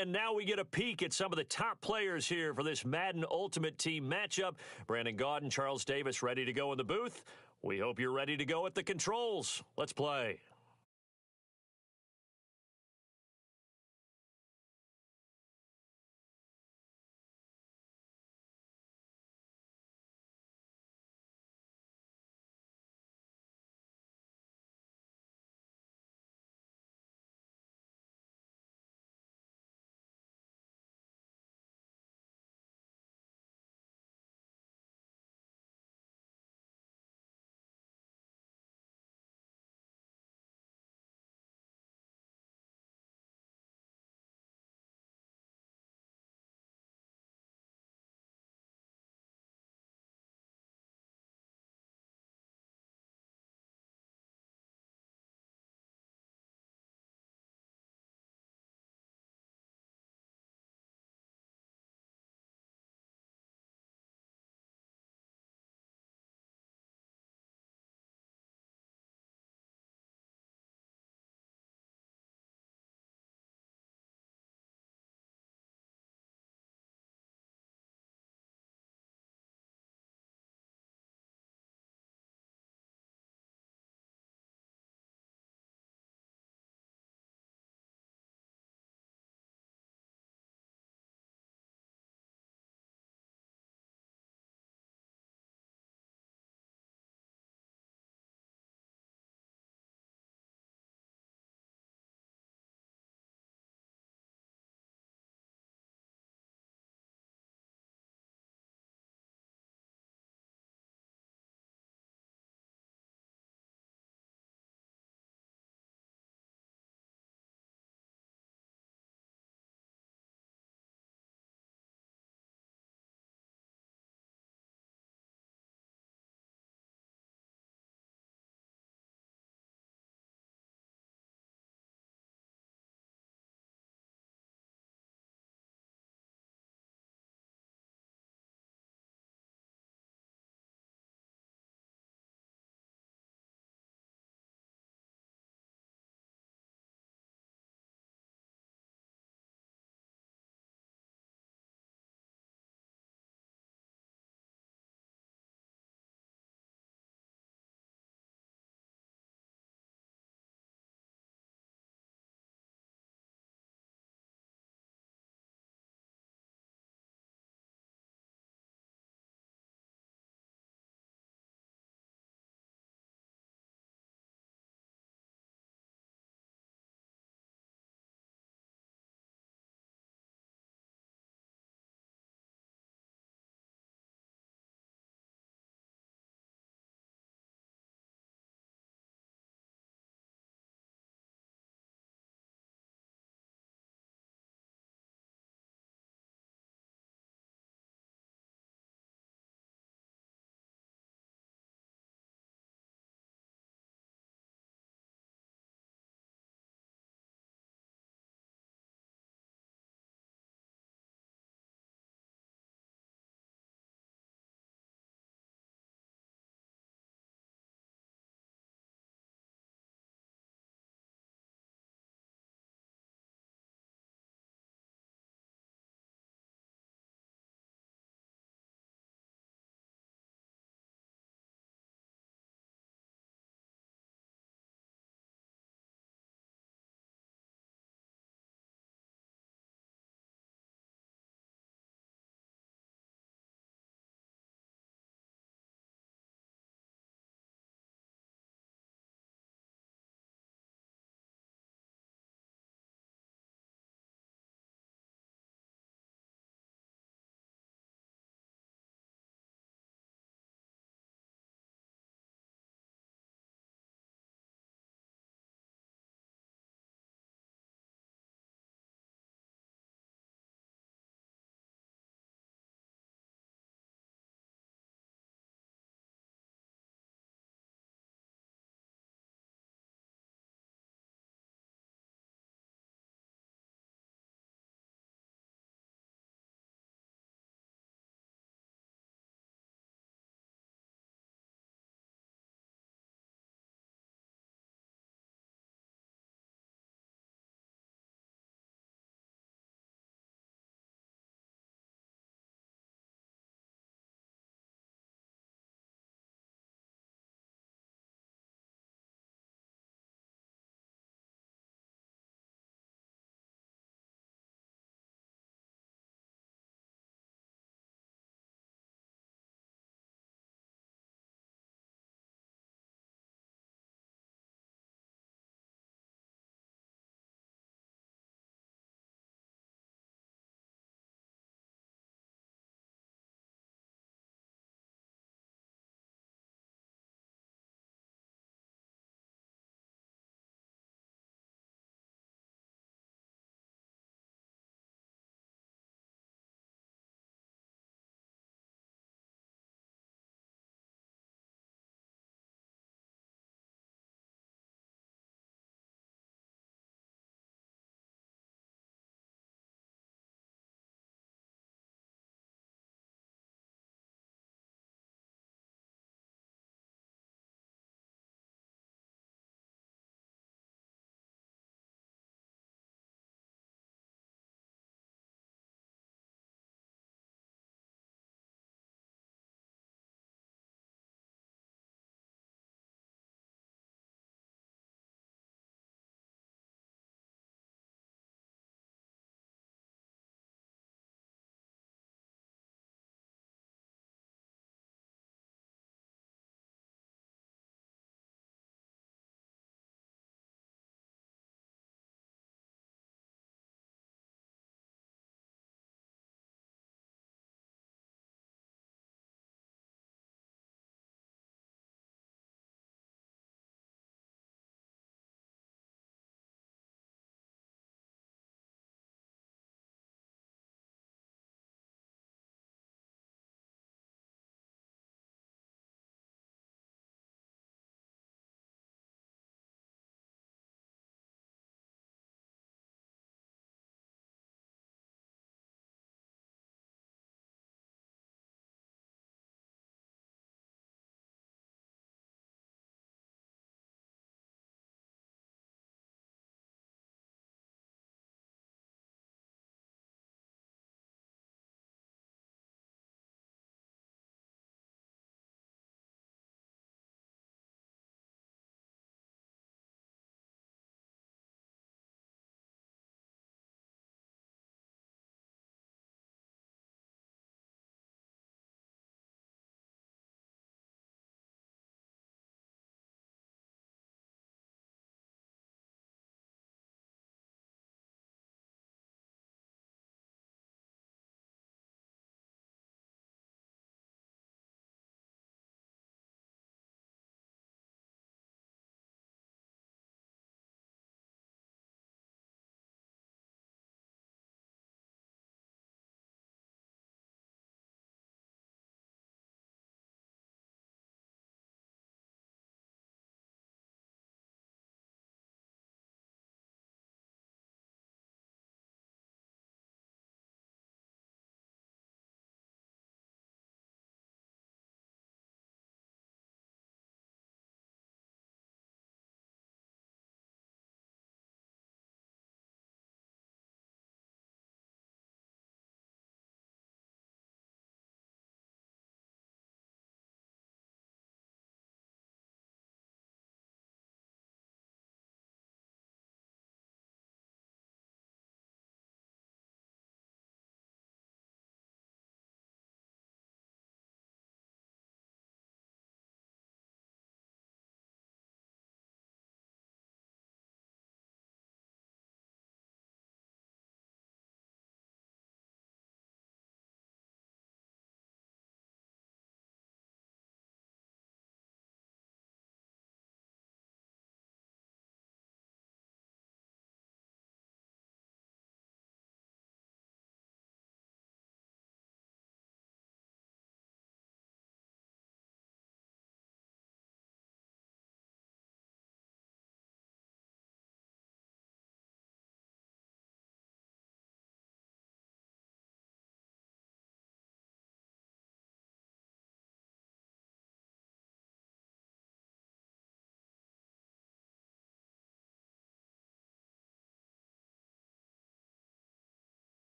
and now we get a peek at some of the top players here for this Madden Ultimate Team matchup. Brandon Gaudin, Charles Davis ready to go in the booth. We hope you're ready to go at the controls. Let's play.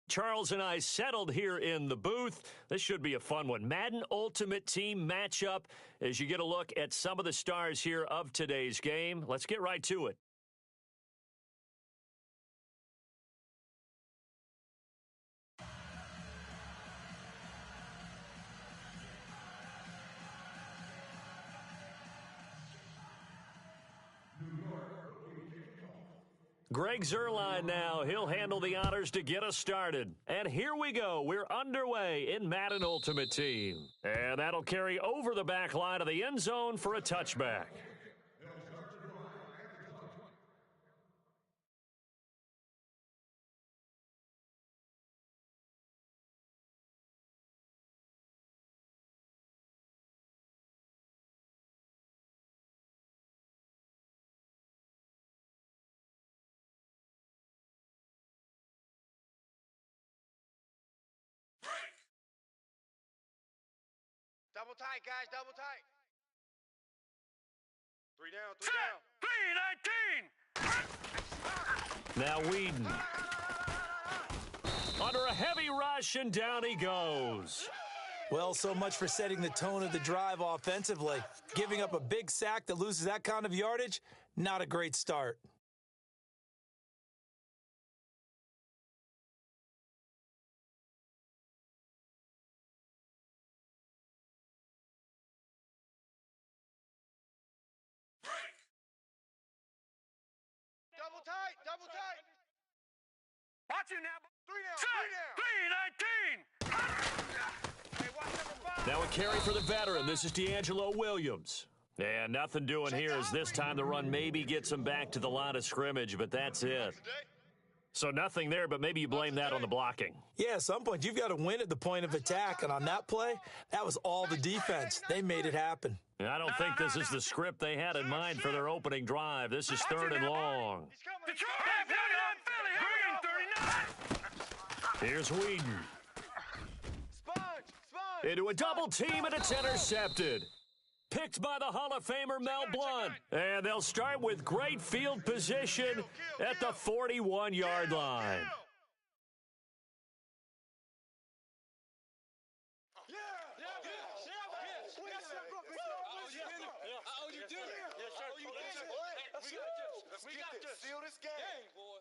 Charles and I settled here in the booth. This should be a fun one. Madden Ultimate Team matchup as you get a look at some of the stars here of today's game. Let's get right to it. Greg Zuerlein now. He'll handle the honors to get us started. And here we go. We're underway in Madden Ultimate Team. And that'll carry over the back line of the end zone for a touchback. Double tight, guys, double tight. 3 down, 3 down. 3-19. Now Whedon. Under a heavy rush, and down he goes. Well, so much for setting the tone of the drive offensively. Giving up a big sack that loses that kind of yardage, not a great start. Double tight, double tight. Watch it now. 3 down, 3 down. Hey, watch number 5. Now a carry for the veteran. This is D'Angelo Williams. And nothing doing here as this time the run maybe gets him back to the line of scrimmage, but that's it. So nothing there, but maybe you blame that on the blocking. Yeah, at some point, you've got to win at the point of attack. And on that play, that was all the defense. They made it happen. And I don't think this is the script they had in mind for their opening drive. This is 3rd and long. Here's Whedon. Sponge. Into a double team, and it's intercepted. Picked by the Hall of Famer Mel Blount. And they'll start with great field position at the 41-yard line. Seal this game, boy.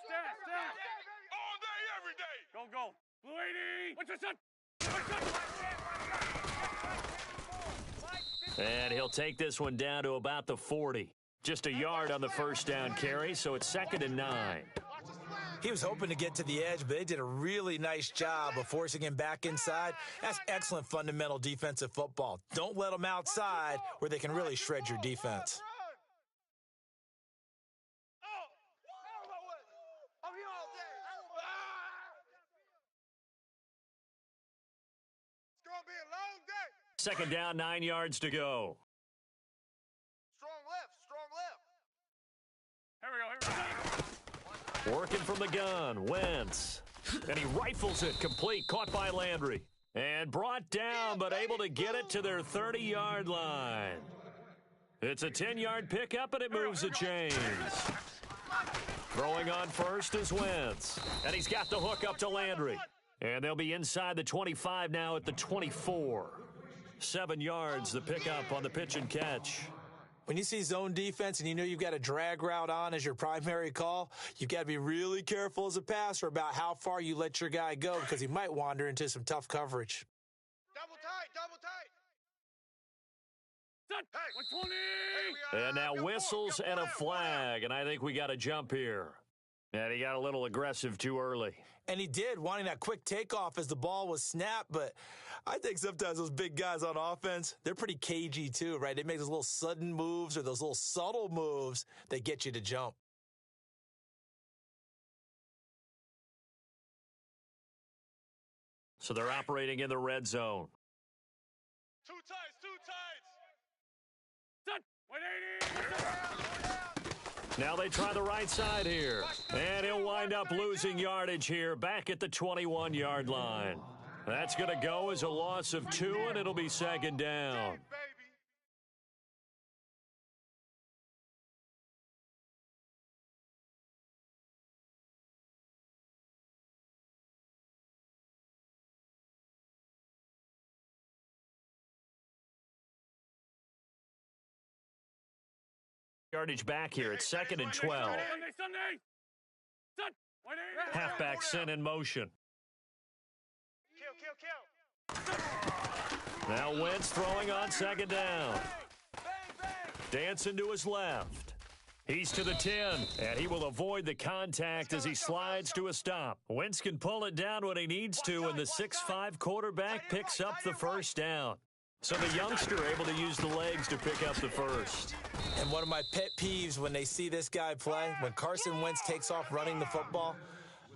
Stand. All day, every day. Go. Blue 80. What's your son? And he'll take this one down to about the 40. Just a yard on the first down carry, so it's 2nd and 9. He was hoping to get to the edge, but they did a really nice job of forcing him back inside. That's excellent fundamental defensive football. Don't let them outside where they can really shred your defense. It's gonna be a long day. 2nd down, 9 yards to go. Strong left. Here we go. Working from the gun, Wentz. And he rifles it complete, caught by Landry. And brought down, but able to get it to their 30-yard line. It's a 10-yard pickup, and it moves the chains. Throwing on first is Wentz. And he's got the hook up to Landry. And they'll be inside the 25 now at the 24. 7 yards, the pickup on the pitch and catch. When you see zone defense and you know you've got a drag route on as your primary call, you've got to be really careful as a passer about how far you let your guy go because he might wander into some tough coverage. Double tight. Hey, 120. And now whistles and a flag, and I think we got a jump here. And he got a little aggressive too early. And he did, wanting that quick takeoff as the ball was snapped. But I think sometimes those big guys on offense, they're pretty cagey too, right? They make those little sudden moves or those little subtle moves that get you to jump. So they're operating in the red zone. Two tights. Set. 180. Now they try the right side here. And he'll wind up losing yardage here back at the 21-yard line. That's going to go as a loss of 2, and it'll be 2nd down. Yardage back here. It's 2nd and 12. Sunday. Halfback sent in motion. Kill. Now Wentz throwing on 2nd down. Dancing to his left. He's to the 10, and he will avoid the contact as he slides to a stop. Wentz can pull it down when he needs to, and the 6'5" quarterback picks up the first down. So the youngster able to use the legs to pick up the first. And one of my pet peeves when they see this guy play, when Carson Wentz takes off running the football,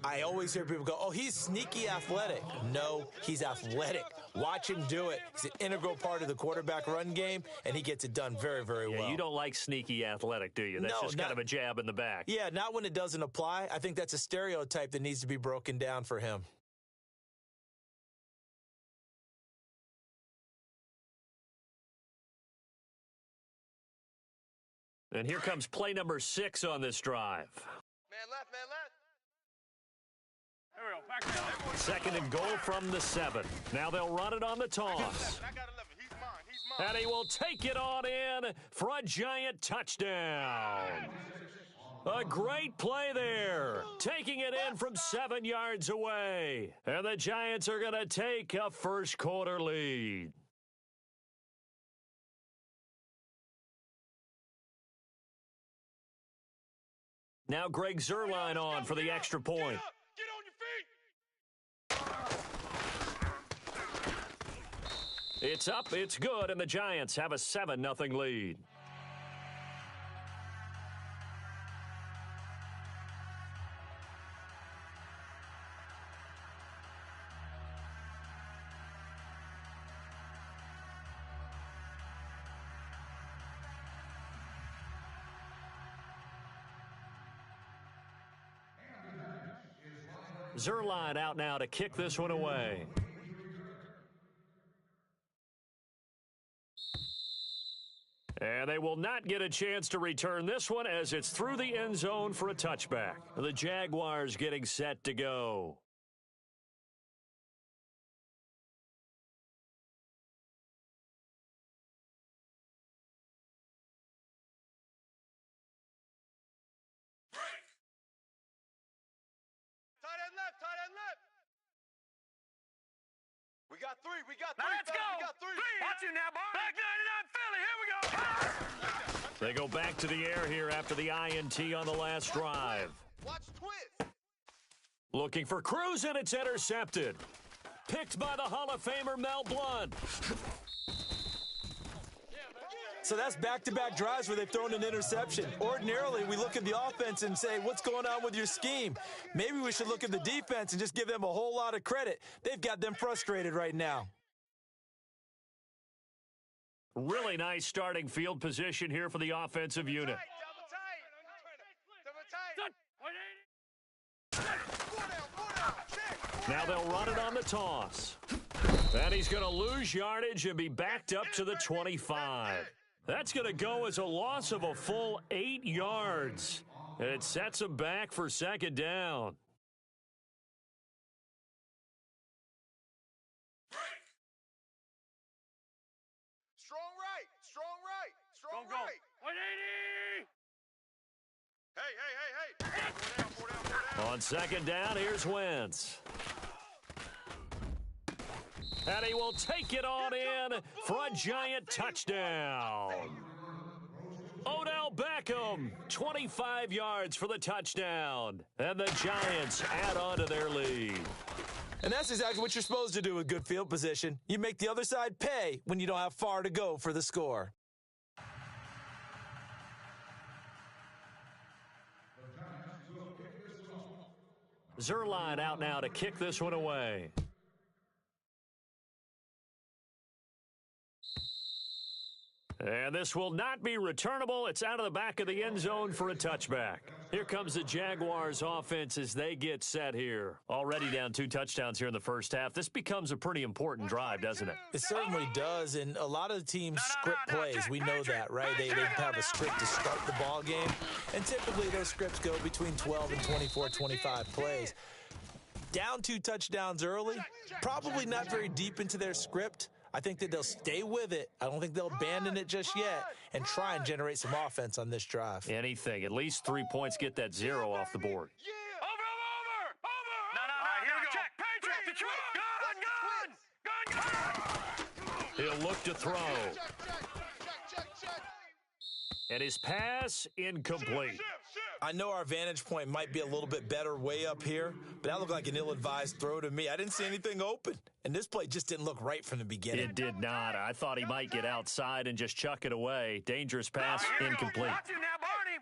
I always hear people go, oh, he's sneaky athletic. No, he's athletic. Watch him do it. He's an integral part of the quarterback run game, and he gets it done very, very well. You don't like sneaky athletic, do you? That's just kind of a jab in the back. Yeah, not when it doesn't apply. I think that's a stereotype that needs to be broken down for him. And here comes play number 6 on this drive. Man left. Here we go. Back down. 2nd and goal from the 7. Now they'll run it on the toss. I got 11. He's mine. And he will take it on in for a giant touchdown. A great play there. Taking it in from 7 yards away. And the Giants are going to take a first quarter lead. Now Greg Zuerlein on for the extra point. Get on your feet. It's up, it's good, and the Giants have a 7-0 lead. Zuerlein out now to kick this one away. And they will not get a chance to return this one as it's through the end zone for a touchback. The Jaguars getting set to go. Tight end left. We got three. Now let's go. We got three. Watch it now, boy. Back 99 Philly. Here we go. They go back to the air here after the INT on the last drive. Watch twist. Looking for Cruz, and it's intercepted. Picked by the Hall of Famer Mel Blount. So that's back-to-back drives where they've thrown an interception. Ordinarily, we look at the offense and say, what's going on with your scheme? Maybe we should look at the defense and just give them a whole lot of credit. They've got them frustrated right now. Really nice starting field position here for the offensive unit. Now they'll run it on the toss. And he's going to lose yardage and be backed up to the 25. That's going to go as a loss of a full 8 yards. And it sets him back for second down. Strong right. 180. Hey. On second down, here's Wentz. And he will take it on in for a giant touchdown. Odell Beckham, 25 yards for the touchdown. And the Giants add on to their lead. And that's exactly what you're supposed to do with good field position. You make the other side pay when you don't have far to go for the score. Zuerlein out now to kick this one away. And this will not be returnable. It's out of the back of the end zone for a touchback. Here comes the Jaguars offense as they get set here. Already down 2 touchdowns here in the first half. This becomes a pretty important drive, doesn't it? It certainly does, and a lot of the teams script plays. We know that, right? They have a script to start the ball game, and typically those scripts go between 12 and 24, 25 plays. Down 2 touchdowns early, probably not very deep into their script. I think that they'll stay with it. I don't think they'll abandon it just yet and try and generate some offense on this drive. Anything. At least 3 points, get that zero off the board. Yeah. Over! No, here we go. Check. Patriots, Detroit. Gun. He'll look to throw. Check. And his pass incomplete. I know our vantage point might be a little bit better way up here, but that looked like an ill-advised throw to me. I didn't see anything open, and this play just didn't look right from the beginning. It did not. I thought he might get outside and just chuck it away. Dangerous pass, incomplete. Watch him now, Barney.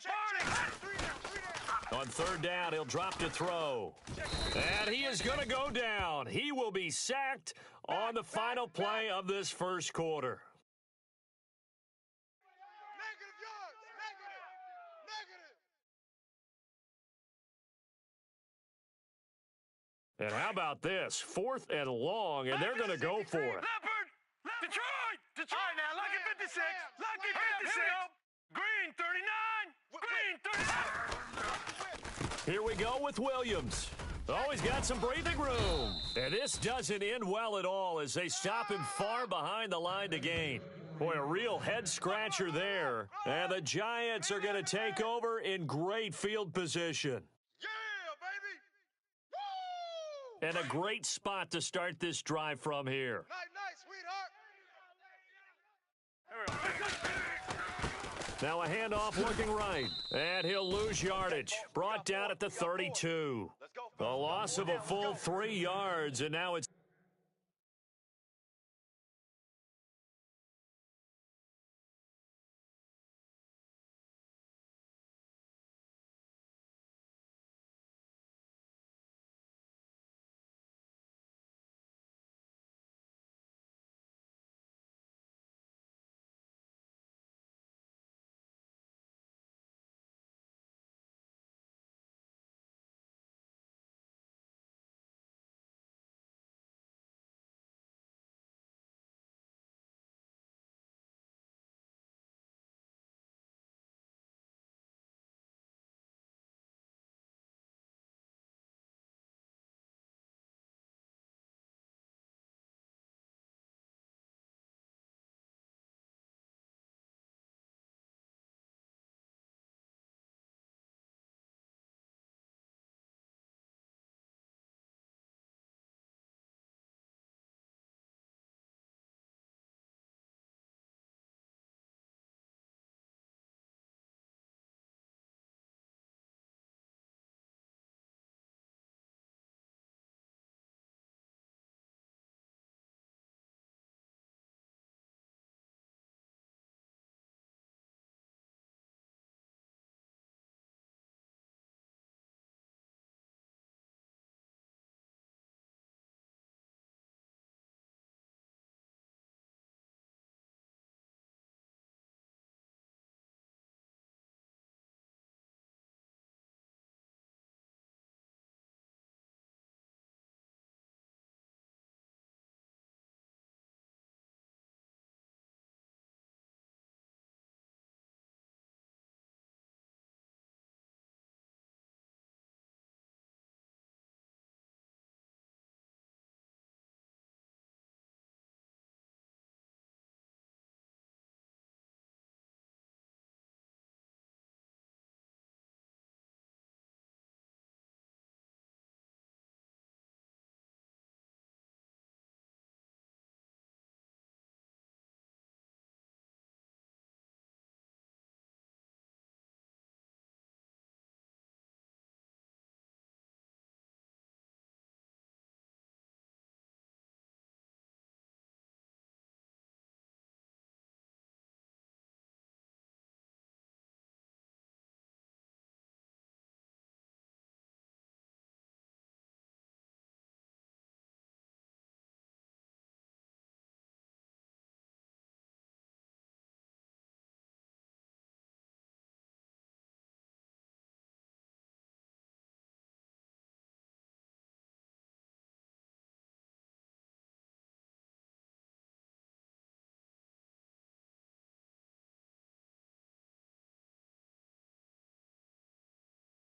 On third down, he'll drop to throw. And he is going to go down. He will be sacked on the final play of this first quarter. Negative yards. Negative. And how about this? 4th and long, and they're going to go for it. Leopard. Detroit. All right, now, lucky 56. Lucky 56. Green 39. Green 39. Here we go with Williams. Oh, he's got some breathing room. And this doesn't end well at all as they stop him far behind the line to gain. Boy, a real head-scratcher there. And the Giants are going to take over in great field position. Yeah, baby. Woo! And a great spot to start this drive from here. Night, sweetheart. Now a handoff looking right. And he'll lose yardage. Brought down at the 32. Let's go. A loss of a full 3 yards, and now it's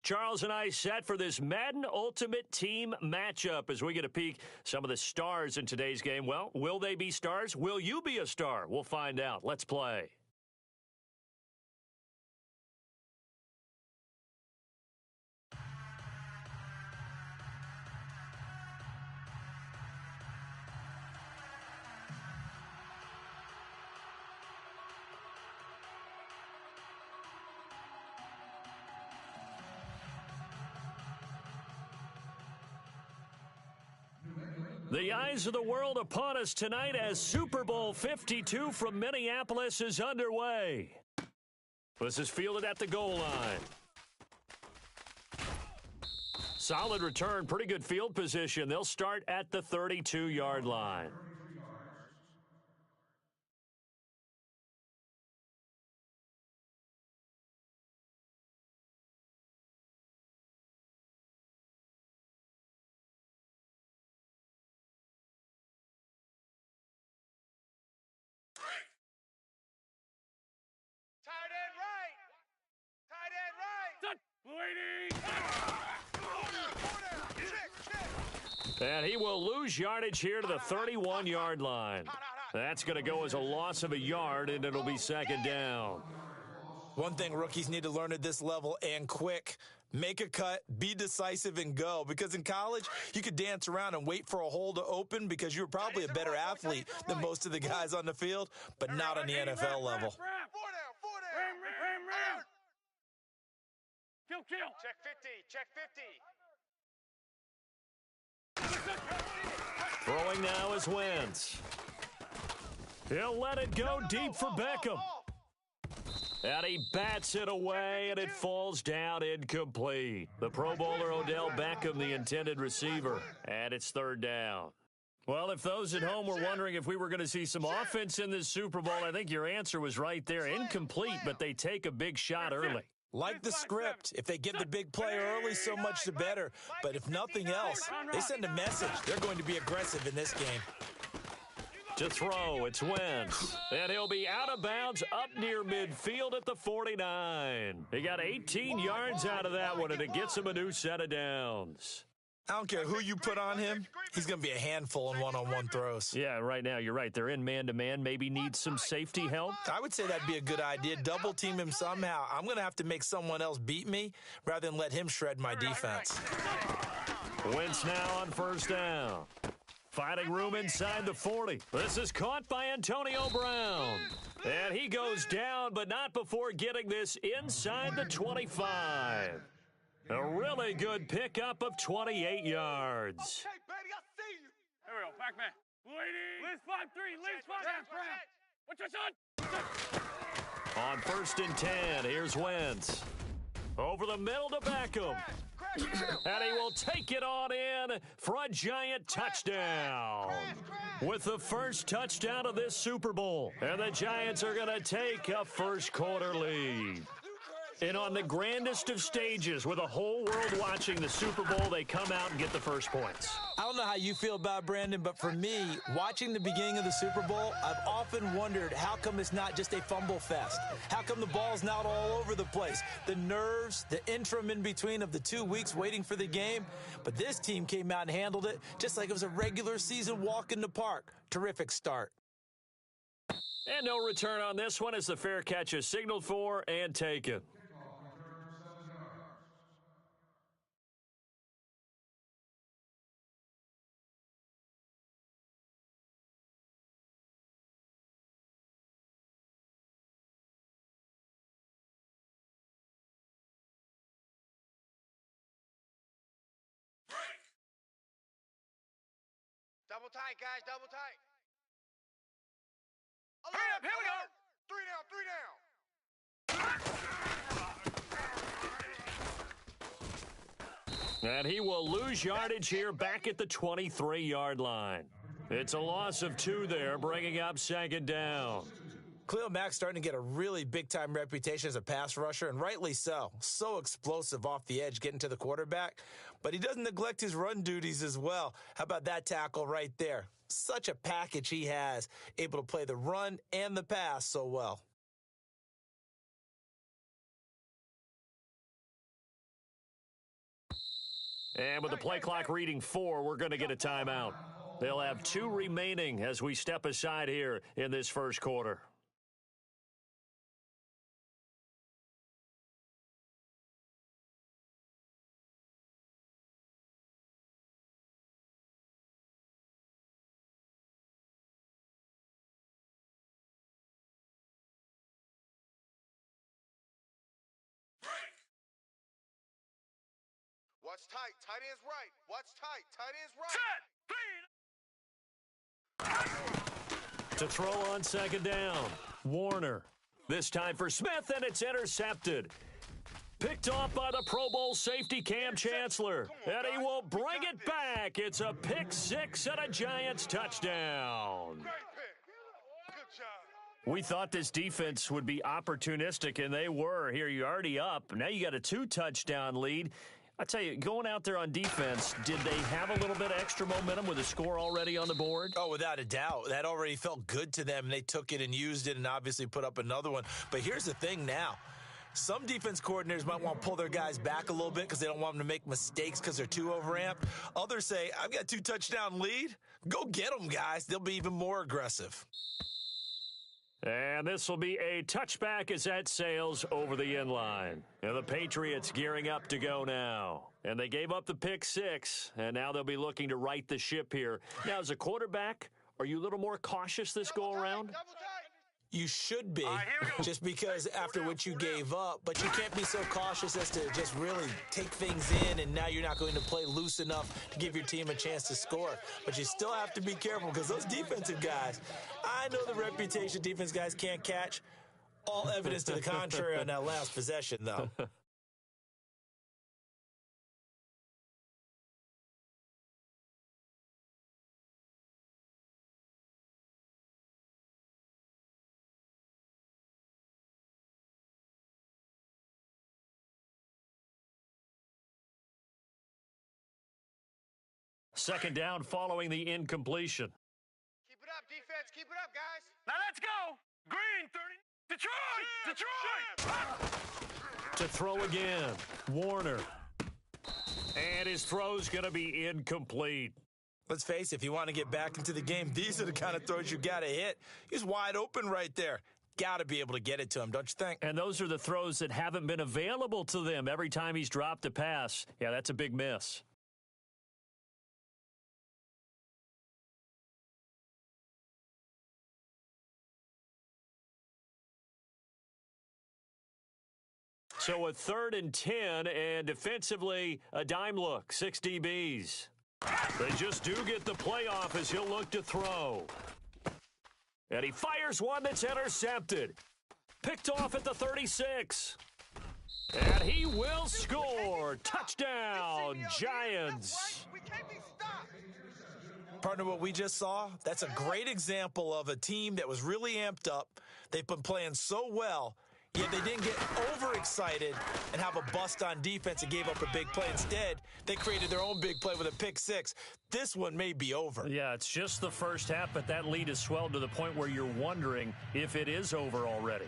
Charles and I set for this Madden Ultimate Team matchup as we get a peek some of the stars in today's game. Well, will they be stars? Will you be a star? We'll find out. Let's play. The eyes of the world upon us tonight as Super Bowl 52 from Minneapolis is underway. This is fielded at the goal line. Solid return, pretty good field position. They'll start at the 32-yard line. Tight end right. Tight end right. Set. Waiting. Corner. Check. And he will lose yardage here to the 31-yard line. That's going to go as a loss of a yard, and it'll be second down. One thing rookies need to learn at this level, and quick, make a cut, be decisive, and go. Because in college, you could dance around and wait for a hole to open because you were probably a better athlete than most of the guys on the field, but not on the NFL level. 4 down. 4 down. Ram. Kill. Check 50. Check 50. Throwing now is Wentz. He'll let it go deep for Beckham. And he bats it away, and it falls down incomplete. The Pro Bowler Odell Beckham, the intended receiver, and it's third down. Well, if those at home were wondering if we were going to see some offense in this Super Bowl, I think your answer was right there. Incomplete, but they take a big shot early. Like the script, if they get the big play early, so much the better. But if nothing else, they send a message. They're going to be aggressive in this game. To throw, it's Wentz. And he'll be out of bounds up near midfield at the 49. He got 18 yards out of that one, and it gets him a new set of downs. I don't care who you put on him. He's going to be a handful in one-on-one throws. Yeah, right now, you're right. They're in man-to-man. Maybe need some safety help. I would say that'd be a good idea. Double team him somehow. I'm going to have to make someone else beat me rather than let him shred my defense. Wentz now on first down. Finding room inside the 40. This is caught by Antonio Brown. And he goes down, but not before getting this inside the 25. A really good pickup of 28 yards. Okay, baby, I see you. Here we go. Pac-Man. Waiting. Liz 5-3. Liz 5-3. What's your son? On first and 10, here's Wentz. Over the middle to Beckham. And he will take it on in for a giant touchdown. With the first touchdown of this Super Bowl. And the Giants are going to take a first quarter lead. And on the grandest of stages, with the whole world watching the Super Bowl, they come out and get the first points. I don't know how you feel about it, Brandon, but for me, watching the beginning of the Super Bowl, I've often wondered how come it's not just a fumble fest? How come the ball's not all over the place? The nerves, the interim in between of the 2 weeks waiting for the game. But this team came out and handled it just like it was a regular season walk in the park. Terrific start. And no return on this one as the fair catch is signaled for and taken. Double tight, guys. Double tight. Hurry up. Here we go. 3 down. 3 down. And he will lose yardage here back at the 23-yard line. It's a loss of 2 there, bringing up second down. Khalil Mack's starting to get a really big-time reputation as a pass rusher, and rightly so. So explosive off the edge, getting to the quarterback. But he doesn't neglect his run duties as well. How about that tackle right there? Such a package he has, able to play the run and the pass so well. And with the play clock reading 4, we're going to get a timeout. They'll have 2 remaining as we step aside here in this first quarter. Watch tight. Tight end's right. Watch tight. Tight end's right. To throw on second down, Warner. This time for Smith, and it's intercepted. Picked off by the Pro Bowl safety Cam Chancellor. And he will bring it back. It's a pick 6 and a Giants touchdown. Great pick. Good job. We thought this defense would be opportunistic, and they were. Here, you're already up. Now you got a 2-touchdown lead. I tell you, going out there on defense, did they have a little bit of extra momentum with a score already on the board? Oh, without a doubt. That already felt good to them, and they took it and used it and obviously put up another one. But here's the thing now. Some defense coordinators might want to pull their guys back a little bit because they don't want them to make mistakes because they're too overamped. Others say, I've got a 2-touchdown lead. Go get them, guys. They'll be even more aggressive. And this will be a touchback as that sails over the end line. And the Patriots gearing up to go now. And they gave up the pick 6, and now they'll be looking to right the ship here. Now, as a quarterback, are you a little more cautious this go-around? Double tight. You should be, just because after what you gave up, but you can't be so cautious as to just really take things in, and now you're not going to play loose enough to give your team a chance to score. But you still have to be careful because those defensive guys, I know the reputation defense guys can't catch. All evidence to the contrary on that last possession, though. Second down following the incompletion. Keep it up, defense. Keep it up, guys. Now let's go. Green 30. Detroit. To throw again, Warner. And his throw's going to be incomplete. Let's face it, if you want to get back into the game, these are the kind of throws you got to hit. He's wide open right there. Got to be able to get it to him, don't you think? And those are the throws that haven't been available to them every time he's dropped a pass. Yeah, that's a big miss. So a 3rd and 10, and defensively, a dime look, 6 DBs. They just do get the playoff as he'll look to throw. And he fires one that's intercepted. Picked off at the 36. And he will score. Touchdown, Giants. We can't be stopped. Partner, what we just saw, that's a great example of a team that was really amped up. They've been playing so well. Yet they didn't get overexcited and have a bust on defense and gave up a big play. Instead, they created their own big play with a pick 6. This one may be over. Yeah, it's just the first half, but that lead has swelled to the point where you're wondering if it is over already.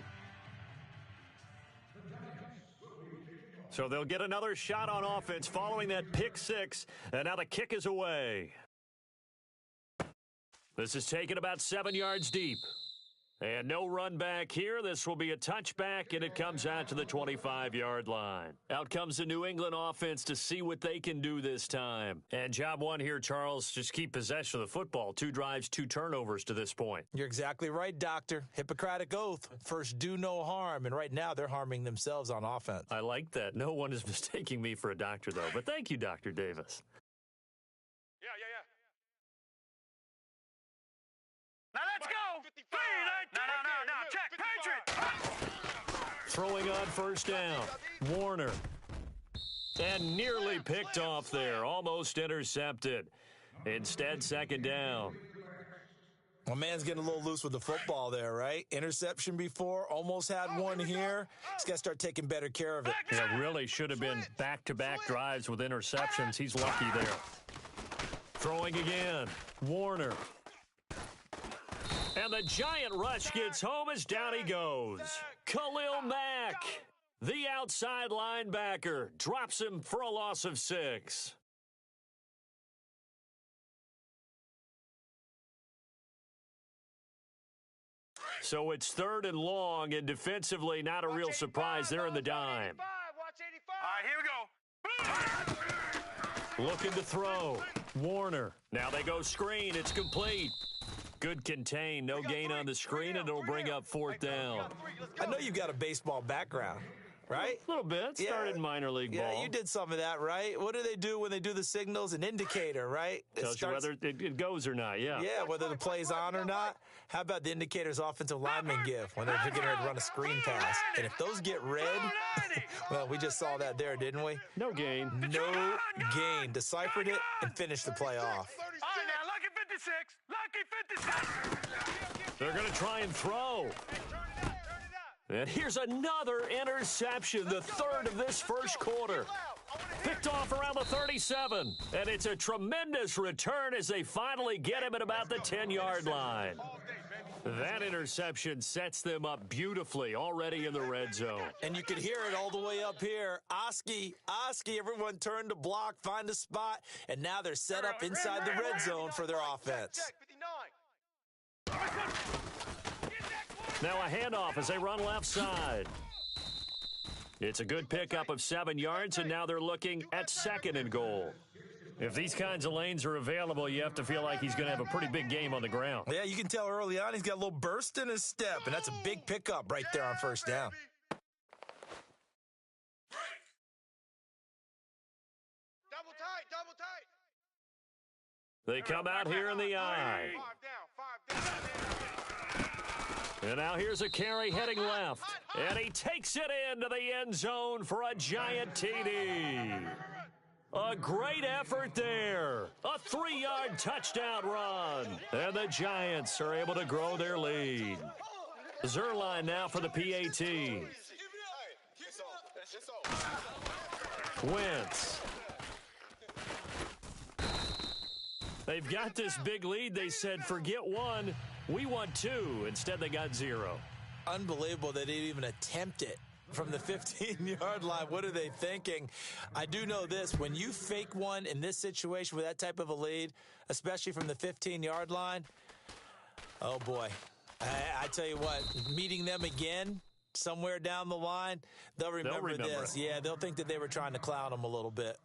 So they'll get another shot on offense following that pick 6, and now the kick is away. This is taken about 7 yards deep. And no run back here. This will be a touchback, and it comes out to the 25-yard line. Out comes the New England offense to see what they can do this time. And job one here, Charles, just keep possession of the football. 2 drives, 2 turnovers to this point. You're exactly right, Doctor. Hippocratic oath. First, do no harm. And right now, they're harming themselves on offense. I like that. No one is mistaking me for a doctor, though. But thank you, Dr. Davis. Yeah. Now let's go. 3. No. Check. Patriot. Throwing on first down. Warner. And nearly picked off there. Almost intercepted. Instead, second down. My man's getting a little loose with the football there, right? Interception before, almost had one here. He's got to start taking better care of it. Yeah, really should have been back-to-back drives with interceptions. He's lucky there. Throwing again. Warner. And the giant rush gets home as down he goes. Khalil Mack, the outside linebacker, drops him for a loss of 6. So it's 3rd and long, and defensively, not a real surprise. They're in the dime. Watch 85. All right, here we go. Looking to throw. Warner. Now they go screen. It's complete. Good contain. No gain on the screen, and it'll bring up 4th down. I know you've got a baseball background, right? A little bit. Started in minor league ball. Yeah, you did some of that, right? What do they do when they do the signals? An indicator, right? Tells you whether it goes or not, yeah. Yeah, whether the play's on or not. How about the indicators offensive linemen give when they're getting ready to run a screen pass? And if those get red, well, we just saw that there, didn't we? No gain. No gain. Deciphered it and finished the play off. All right, now, lucky 56. Lucky 56. They're going to try and throw. And here's another interception, the 3rd of this first quarter. Picked off around the 37. And it's a tremendous return as they finally get him at about the 10-yard line. That interception sets them up beautifully already in the red zone. And you could hear it all the way up here. Oski, everyone turned to block, find a spot, and now they're set up inside the red zone for their offense. Now a handoff as they run left side. It's a good pickup of 7 yards, and now they're looking at 2nd and goal. If these kinds of lanes are available, you have to feel like he's going to have a pretty big game on the ground. Yeah, you can tell early on he's got a little burst in his step, and that's a big pickup right there on 1st down. Double tight. They come out here in the eye. 5 down. And now here's a carry heading left. And he takes it into the end zone for a giant TD. A great effort there. A 3-yard touchdown run. And the Giants are able to grow their lead. Zerline now for the PAT. Wentz. They've got this big lead. They said, forget 1. We want 2. Instead, they got 0. Unbelievable they didn't even attempt it from the 15-yard line. What are they thinking? I do know this. When you fake one in this situation with that type of a lead, especially from the 15-yard line, oh, boy. I tell you what, meeting them again somewhere down the line, they'll remember this. Yeah, they'll think that they were trying to clown them a little bit.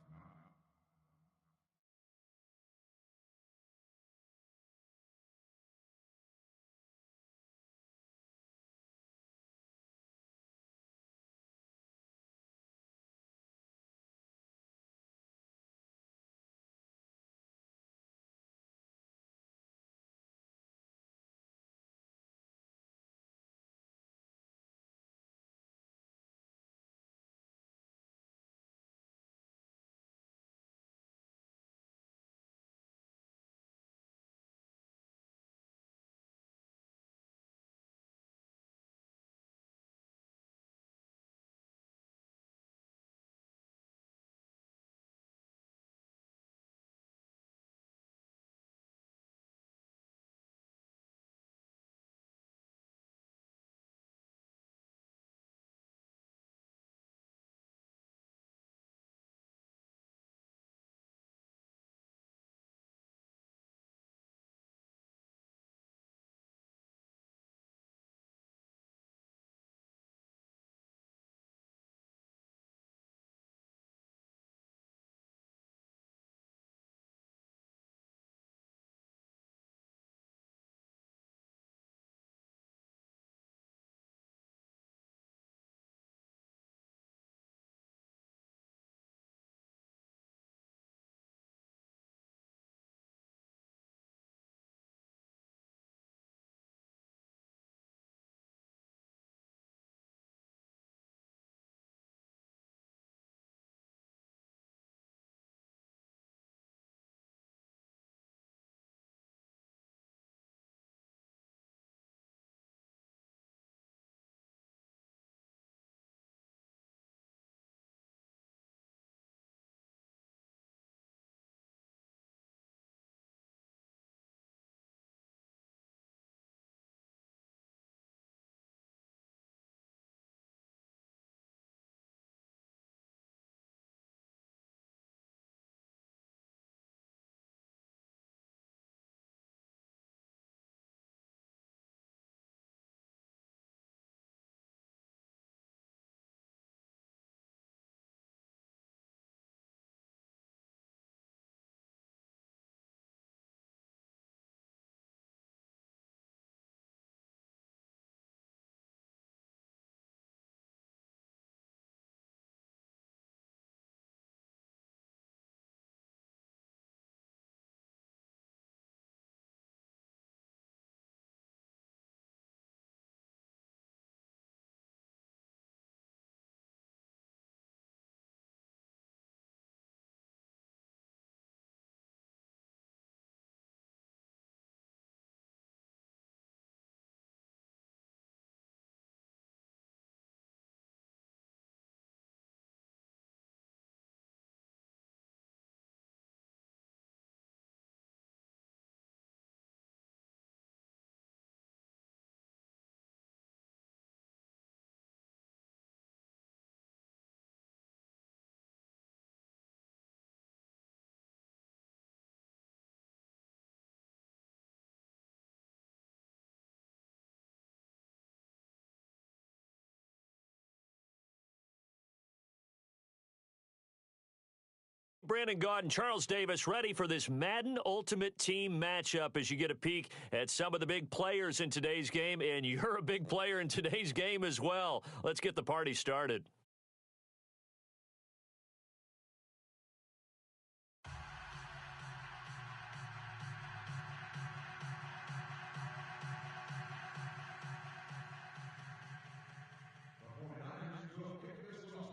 Brandon Gaudin, Charles Davis, ready for this Madden Ultimate Team matchup as you get a peek at some of the big players in today's game, and you're a big player in today's game as well. Let's get the party started.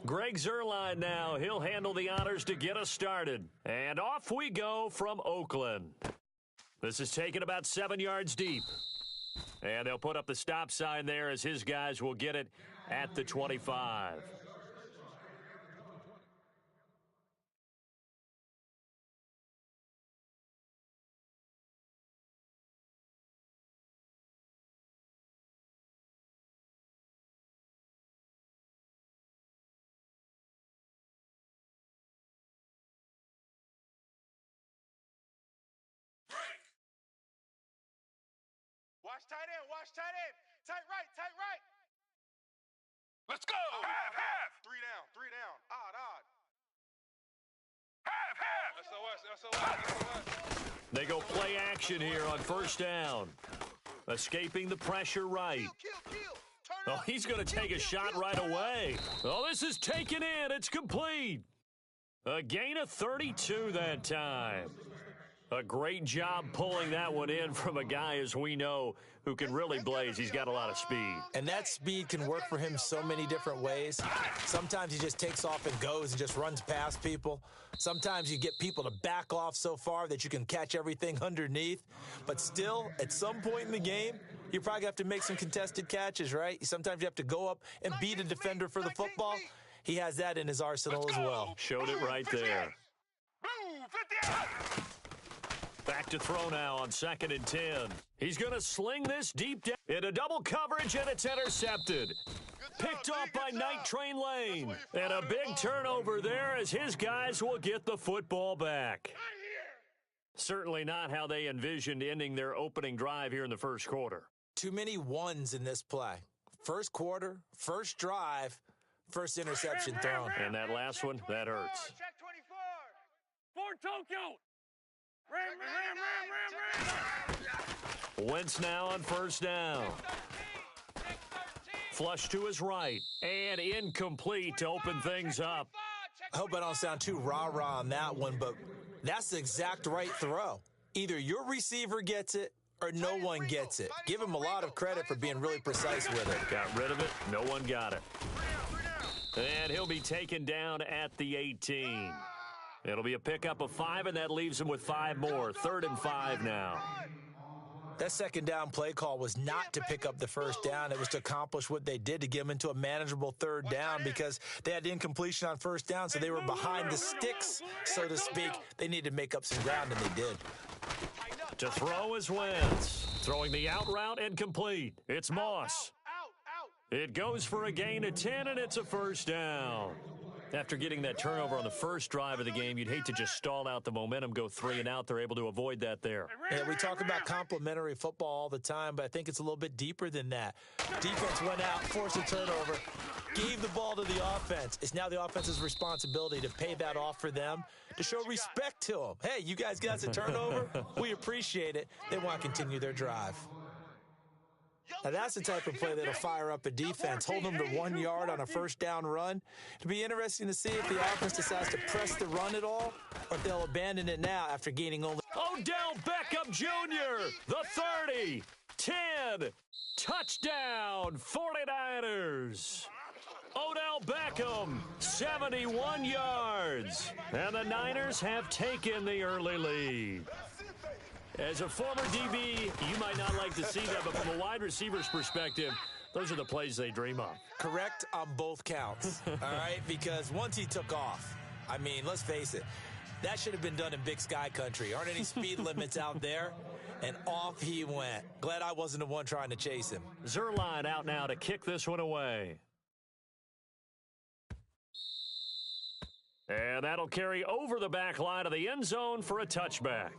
Greg Zuerlein now. He'll handle the honors to get us started. And off we go from Oakland. This is taken about 7 yards deep. And they'll put up the stop sign there as his guys will get it at the 25. Watch tight end, watch tight end. Tight right, tight right. Let's go. Half. Three down. Odd. Half. SOS. They go play action here on first down. Escaping the pressure right. Kill. Oh, he's going to take a shot right away. Oh, this is taken in. It's complete. A gain of 32 that time. A great job pulling that one in from a guy, as we know, who can really blaze. He's got a lot of speed. And that speed can work for him so many different ways. Sometimes he just takes off and goes and just runs past people. Sometimes you get people to back off so far that you can catch everything underneath. But still, at some point in the game, you probably have to make some contested catches, right? Sometimes you have to go up and beat a defender for the football. He has that in his arsenal as well. Showed it right there. Boom, 58. Back to throw now on 2nd and 10. He's going to sling this deep down into double coverage, and it's intercepted. Picked off by Night Train Lane. And a big turnover there as his guys will get the football back. Certainly not how they envisioned ending their opening drive here in the first quarter. Too many ones in this play. First quarter, first drive, first interception thrown. And that last one, that hurts. Check 24. For Tokyo. Ram. Wentz now on first down. Flush to his right. And incomplete to open things up. I hope I don't sound too rah-rah on that one, but that's the exact right throw. Either your receiver gets it or no one gets it. Give him a lot of credit for being really precise with it. Got rid of it. No one got it. And he'll be taken down at the 18. It'll be a pickup of 5, and that leaves him with 5 more. 3rd and 5 now. That second down play call was not to pick up the first down. It was to accomplish what they did, to get them into a manageable 3rd down, because they had incompletion on first down, so they were behind the sticks, so to speak. They needed to make up some ground, and they did. To throw is Wentz. Throwing the out route and complete. It's Moss. It goes for a gain of 10, and it's a first down. After getting that turnover on the first drive of the game, you'd hate to just stall out the momentum, go 3 and out. They're able to avoid that there. Yeah, we talk about complementary football all the time, but I think it's a little bit deeper than that. Defense went out, forced a turnover, gave the ball to the offense. It's now the offense's responsibility to pay that off for them, to show respect to them. Hey, you guys got us a turnover? We appreciate it. They want to continue their drive. Now, that's the type of play that'll fire up a defense. Hold them to 1 yard on a first down run. It'll be interesting to see if the offense decides to press the run at all, or if they'll abandon it now after gaining only. Odell Beckham Jr., the 30, 10, touchdown, 49ers. Odell Beckham, 71 yards. And the Niners have taken the early lead. As a former DB, you might not like to see that, but from a wide receiver's perspective, those are the plays they dream of. Correct on both counts, all right? Because once he took off, I mean, let's face it, that should have been done in Big Sky country. Aren't any speed limits out there? And off he went. Glad I wasn't the one trying to chase him. Zuerlein out now to kick this one away. And that'll carry over the back line of the end zone for a touchback.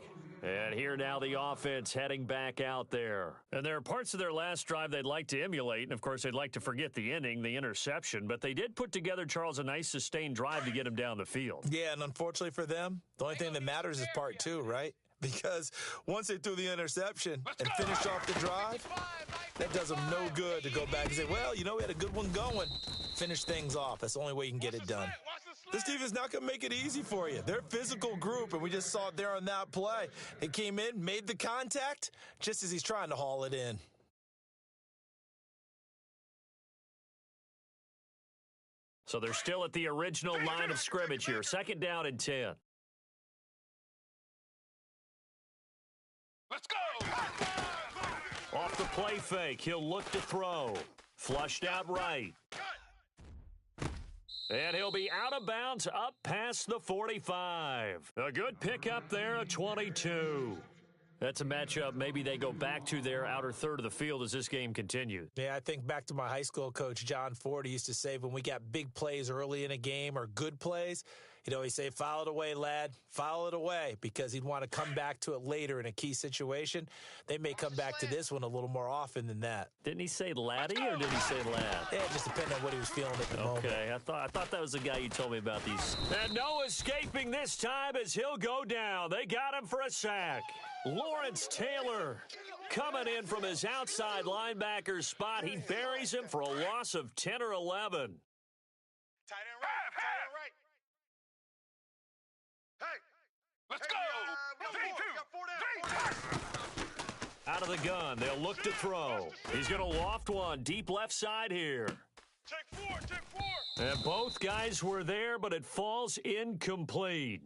And here now the offense heading back out there. And there are parts of their last drive they'd like to emulate, and of course they'd like to forget the inning, the interception, but they did put together, Charles, a nice sustained drive to get him down the field. Yeah, and unfortunately for them, the only thing that matters is part two, right? Because once they threw the interception and finished off the drive, that does them no good to go back and say, well, you know, we had a good one going. Finish things off. That's the only way you can get it done. This team is not going to make it easy for you. They're a physical group, and we just saw it there on that play. They came in, made the contact, just as he's trying to haul it in. So they're still at the original line of scrimmage here. 2nd down and 10. Let's go! Off the play fake, he'll look to throw. Flushed out right. And he'll be out of bounds up past the 45. A good pickup there, a 22. That's a matchup maybe they go back to their outer third of the field as this game continues. Yeah, I think back to my high school coach, John Ford. He used to say when we got big plays early in a game or good plays, he'd always say, foul it away, lad, foul it away, because he'd want to come back to it later in a key situation. They may come back to this one a little more often than that. Didn't he say laddie or did he say lad? Yeah, it just depended on what he was feeling at the moment. Okay, I thought that was the guy you told me about these. And no escaping this time as he'll go down. They got him for a sack. Lawrence Taylor coming in from his outside linebacker spot. He buries him for a loss of 10 or 11. Tight end right. Tight end right. Hey. Let's Hey, go! V2. Out of the gun, they'll look to throw. He's going to loft one deep left side here. Check 4. Check 4. And both guys were there, but it falls incomplete.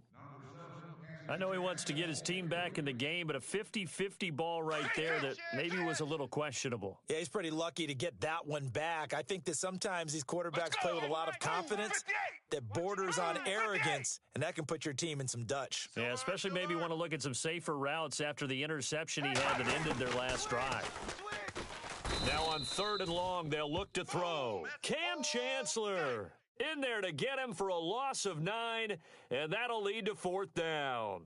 I know he wants to get his team back in the game, but a 50-50 ball right there that maybe was a little questionable. Yeah, he's pretty lucky to get that one back. I think that sometimes these quarterbacks play with a lot of confidence that borders on arrogance, and that can put your team in some Dutch. Yeah, especially maybe want to look at some safer routes after the interception he had that ended their last drive. Now on 3rd and long, they'll look to throw. Cam Chancellor in there to get him for a loss of 9, and that'll lead to 4th down.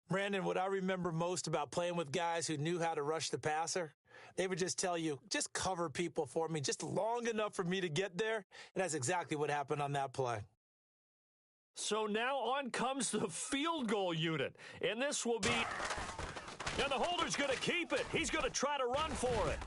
Brandon, what I remember most about playing with guys who knew how to rush the passer, they would just tell you, just cover people for me, just long enough for me to get there. And that's exactly what happened on that play. So now on comes the field goal unit, and this will be, and the holder's going to keep it. He's going to try to run for it.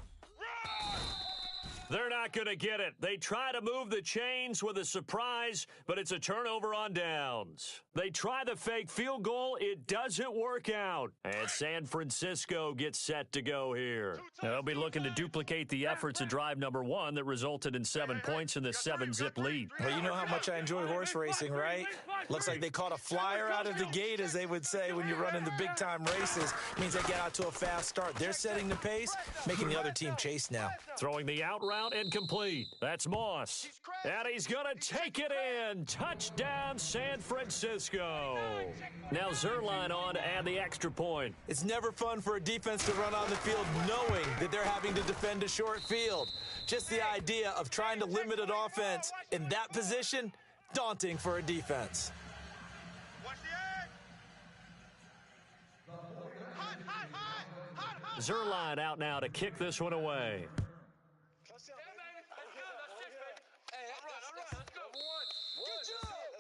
They're not going to get it. They try to move the chains with a surprise, but it's a turnover on downs. They try the fake field goal. It doesn't work out. And San Francisco gets set to go here. They'll be looking to duplicate the efforts of drive number 1 that resulted in 7 points in the 7-zip lead. Well, you know how much I enjoy horse racing, right? Looks like they caught a flyer out of the gate, as they would say when you're running the big-time races. It means they get out to a fast start. They're setting the pace, making the other team chase now. Throwing the out route incomplete. That's Moss. And he's going to take it in. Touchdown, San Francisco. Now Zerline on to add the extra point. It's never fun for a defense to run on the field knowing that they're having to defend a short field. Just the idea of trying to limit an offense in that position, daunting for a defense. Zerline out now to kick this one away.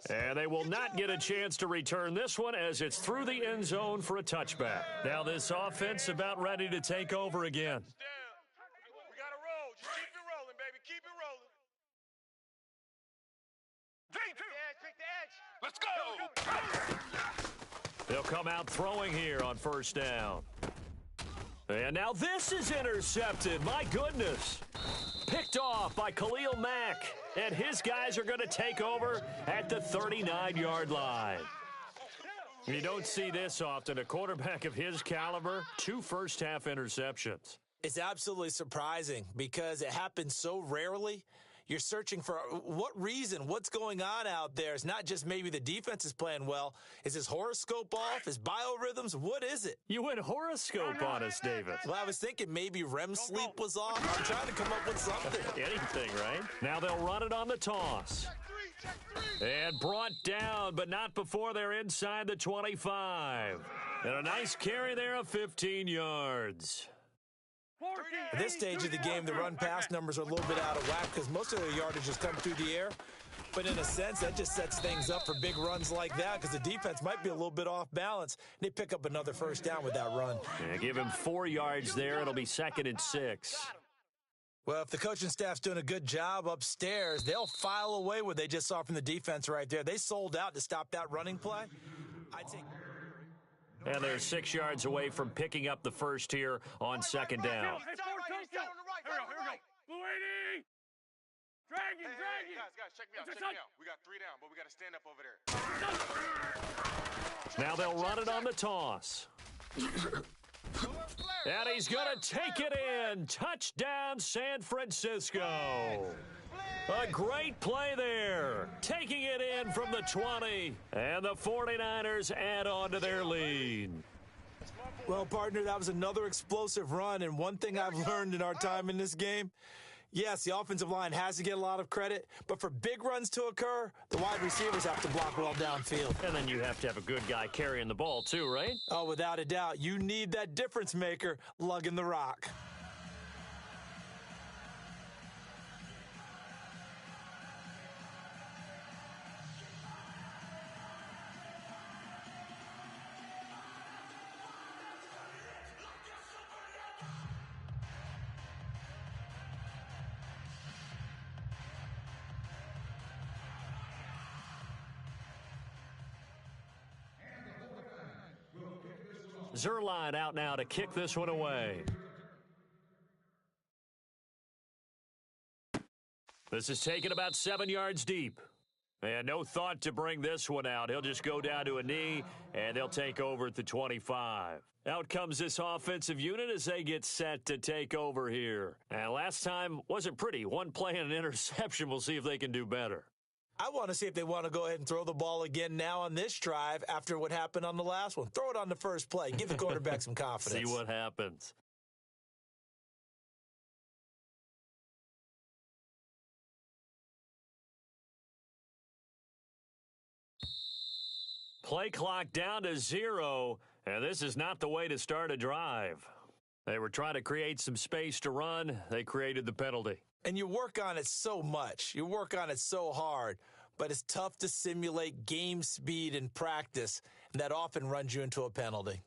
And they will not get a chance to return this one as it's through the end zone for a touchback. Now this offense about ready to take over again. We got to roll. Just keep it rolling, baby. Keep it rolling. V2. Take the edge. Let's go. They'll come out throwing here on 1st down. And now this is intercepted. My goodness. Picked off by Khalil Mack. And his guys are going to take over at the 39-yard line. You don't see this often. A quarterback of his caliber, 2 first-half interceptions. It's absolutely surprising because it happens so rarely. You're searching for what reason, what's going on out there. It's not just maybe the defense is playing well. Is his horoscope off? His biorhythms? What is it? You went horoscope on us, David. Well, I was thinking maybe REM sleep was off. I'm trying to come up with something. Anything, right? Now they'll run it on the toss. And brought down, but not before they're inside the 25. And a nice carry there of 15 yards. At this stage of the game, the run-pass numbers are a little bit out of whack because most of their yardage has come through the air. But in a sense, that just sets things up for big runs like that because the defense might be a little bit off balance. And they pick up another first down with that run. Yeah, give him 4 yards there. It'll be 2nd and 6. Well, if the coaching staff's doing a good job upstairs, they'll file away what they just saw from the defense right there. They sold out to stop that running play. I'd say... And they're 6 yards away from picking up the first here on 2nd down. Hey, Ford, here we go. Blue 80. Drag him. Guys, check me out. We got 3 down, but we got to stand up over there. Now they'll run it on the toss. And he's going to take it in. Touchdown, San Francisco. A great play there. Taking it in from the 20. And the 49ers add on to their lead. Well, partner, that was another explosive run. And one thing I've learned in our time in this game, yes, the offensive line has to get a lot of credit, but for big runs to occur, the wide receivers have to block well downfield. And then you have to have a good guy carrying the ball too, right? Oh, without a doubt. You need that difference maker lugging the rock. Zerline out now to kick this one away. This is taken about 7 yards deep. And no thought to bring this one out. He'll just go down to a knee, and they'll take over at the 25. Out comes this offensive unit as they get set to take over here. And last time wasn't pretty. One play and an interception. We'll see if they can do better. I want to see if they want to go ahead and throw the ball again now on this drive after what happened on the last one. Throw it on the first play. Give the quarterback some confidence. See what happens. Play clock down to 0, and this is not the way to start a drive. They were trying to create some space to run. They created the penalty. And you work on it so much. You work on it so hard. But it's tough to simulate game speed in practice, and that often runs you into a penalty.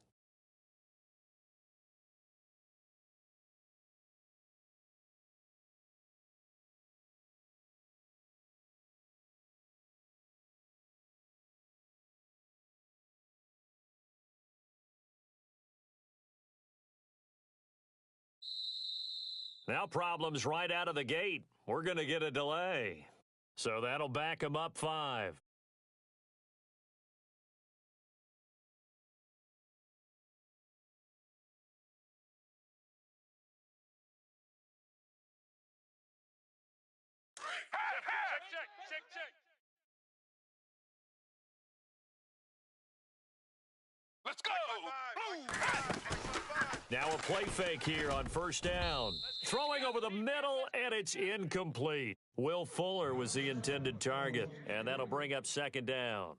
Now problems right out of the gate. We're going to get a delay. So that'll back them up 5. Check. Let's go. Now a play fake here on first down. Throwing over the middle, and it's incomplete. Will Fuller was the intended target, and that'll bring up 2nd down.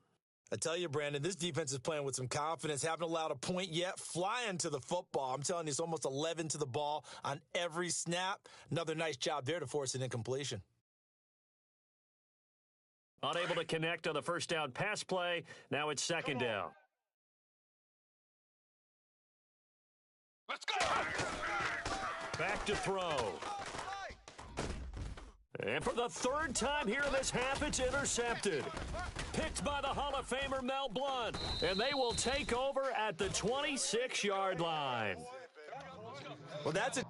I tell you, Brandon, this defense is playing with some confidence. Haven't allowed a point yet. Flying to the football. I'm telling you, it's almost 11 to the ball on every snap. Another nice job there to force an incompletion. Unable to connect on the first down pass play. Now it's 2nd down. Let's go. Back to throw. And for the 3rd time here in this half, it's intercepted. Picked by the Hall of Famer Mel Blount. And they will take over at the 26-yard line. Well, that's a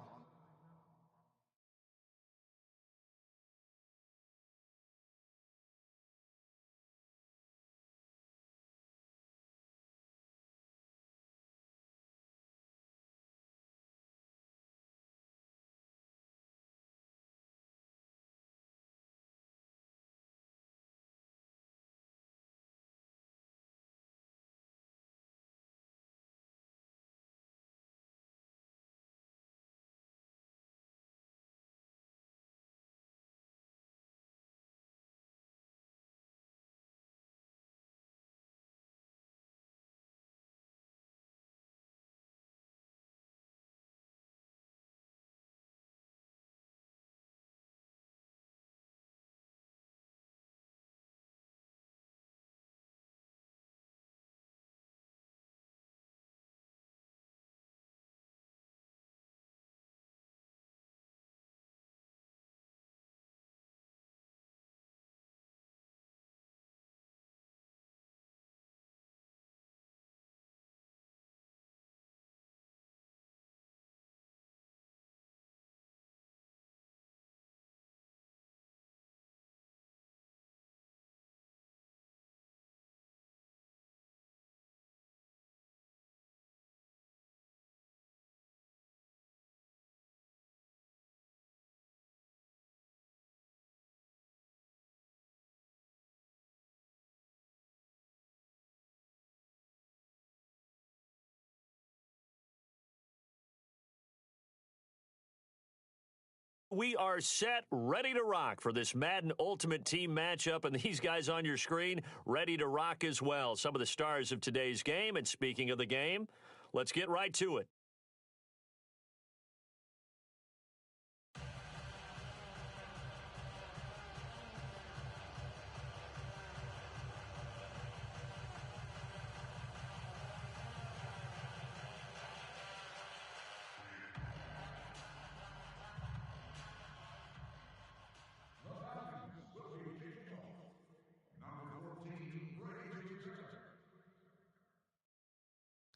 We are set, ready to rock for this Madden Ultimate Team matchup, and these guys on your screen ready to rock as well. Some of the stars of today's game, and speaking of the game, let's get right to it.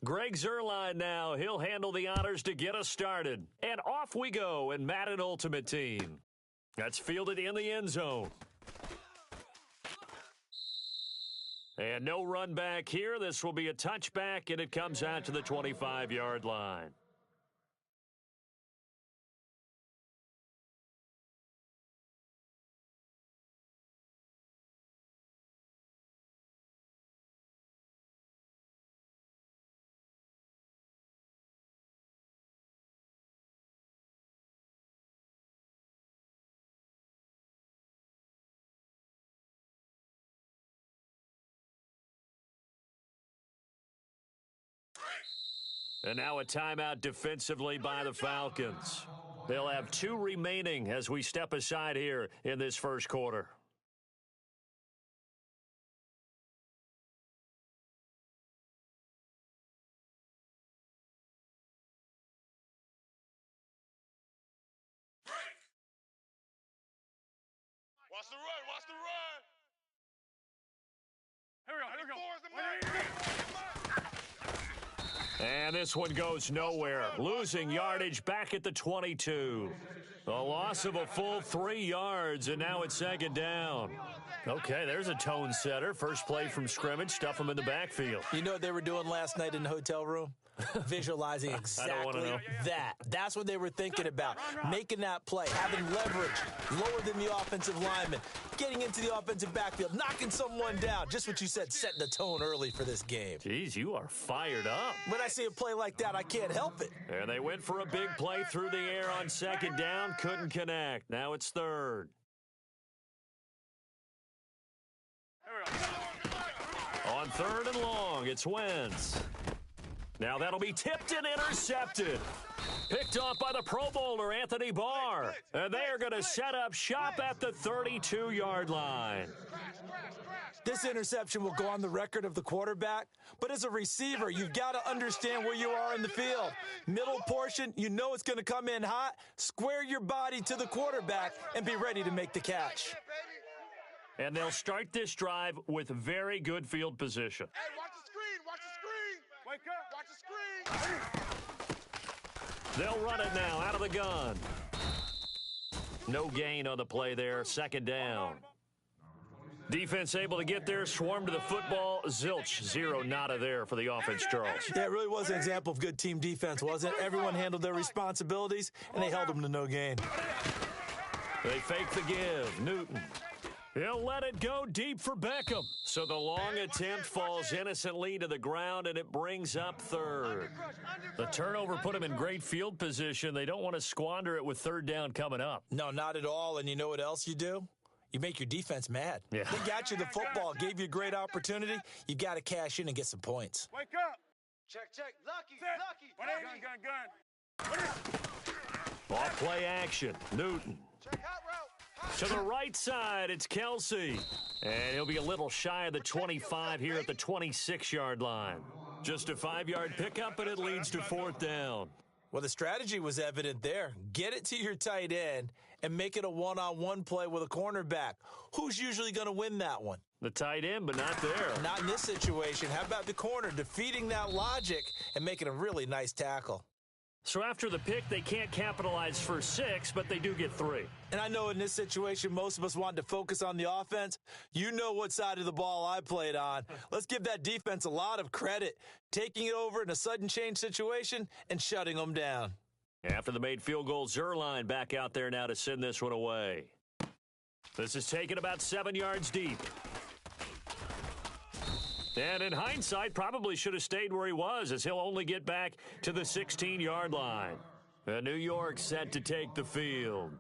Greg Zuerlein now. He'll handle the honors to get us started. And off we go in Madden Ultimate Team. That's fielded in the end zone. And no run back here. This will be a touchback, and it comes out to the 25-yard line. And now a timeout defensively by the Falcons. They'll have 2 remaining as we step aside here in this first quarter. Watch the run, watch the run. Here we go. And this one goes nowhere. Losing yardage back at the 22. A loss of a full 3 yards, and now it's second down. Okay, there's a tone setter. First play from scrimmage, stuff them in the backfield. You know what they were doing last night in the hotel room? Visualizing exactly that. That's what they were thinking about. Making that play, having leverage, lower than the offensive lineman, getting into the offensive backfield, knocking someone down. Just what you said, setting the tone early for this game. Jeez, you are fired up. When I see a play like that, I can't help it. And they went for a big play through the air on second down, couldn't connect. Now it's third. On third and long, it's Wentz. Now that'll be tipped and intercepted. Picked off by the Pro Bowler, Anthony Barr. And they are going to set up shop at the 32-yard line. This interception will go on the record of the quarterback, but as a receiver, you've got to understand where you are in the field. Middle portion, you know it's going to come in hot. Square your body to the quarterback and be ready to make the catch. And they'll start this drive with very good field position. Hey, watch the screen, watch the screen. Wake up. Watch the screen. They'll run it now out of the gun. No gain on the play there, second down. Defense able to get there, swarm to the football. Zilch, 0 nada there for the offense, Charles. Yeah, it really was an example of good team defense, wasn't it? Everyone handled their responsibilities, and they held them to no gain. They fake the give. Newton. He'll let it go deep for Beckham. So the long attempt falls innocently to the ground, and it brings up third. The turnover put him in great field position. They don't want to squander it with third down coming up. No, not at all. And you know what else you do? You make your defense mad. Yeah. They got you the football, gave you a great opportunity. You got to cash in and get some points. Wake up. Check, lucky, Set. lucky. Off play action. Newton. Check hot route. To the right side, it's Kelsey. And he'll be a little shy of the 25 here at the 26-yard line. Just a 5-yard pickup, and it leads to fourth down. Well, the strategy was evident there. Get it to your tight end and make it a one-on-one play with a cornerback. Who's usually going to win that one? The tight end, but not there. Not in this situation. How about the corner defeating that logic and making a really nice tackle? So after the pick, they can't capitalize for 6, but they do get 3. And I know in this situation, most of us want to focus on the offense. You know what side of the ball I played on. Let's give that defense a lot of credit, taking it over in a sudden change situation and shutting them down. After the made field goal, Zuerlein back out there now to send this one away. This is taken about 7 yards deep. And in hindsight, probably should have stayed where he was, as he'll only get back to the 16-yard line. New York set to take the field.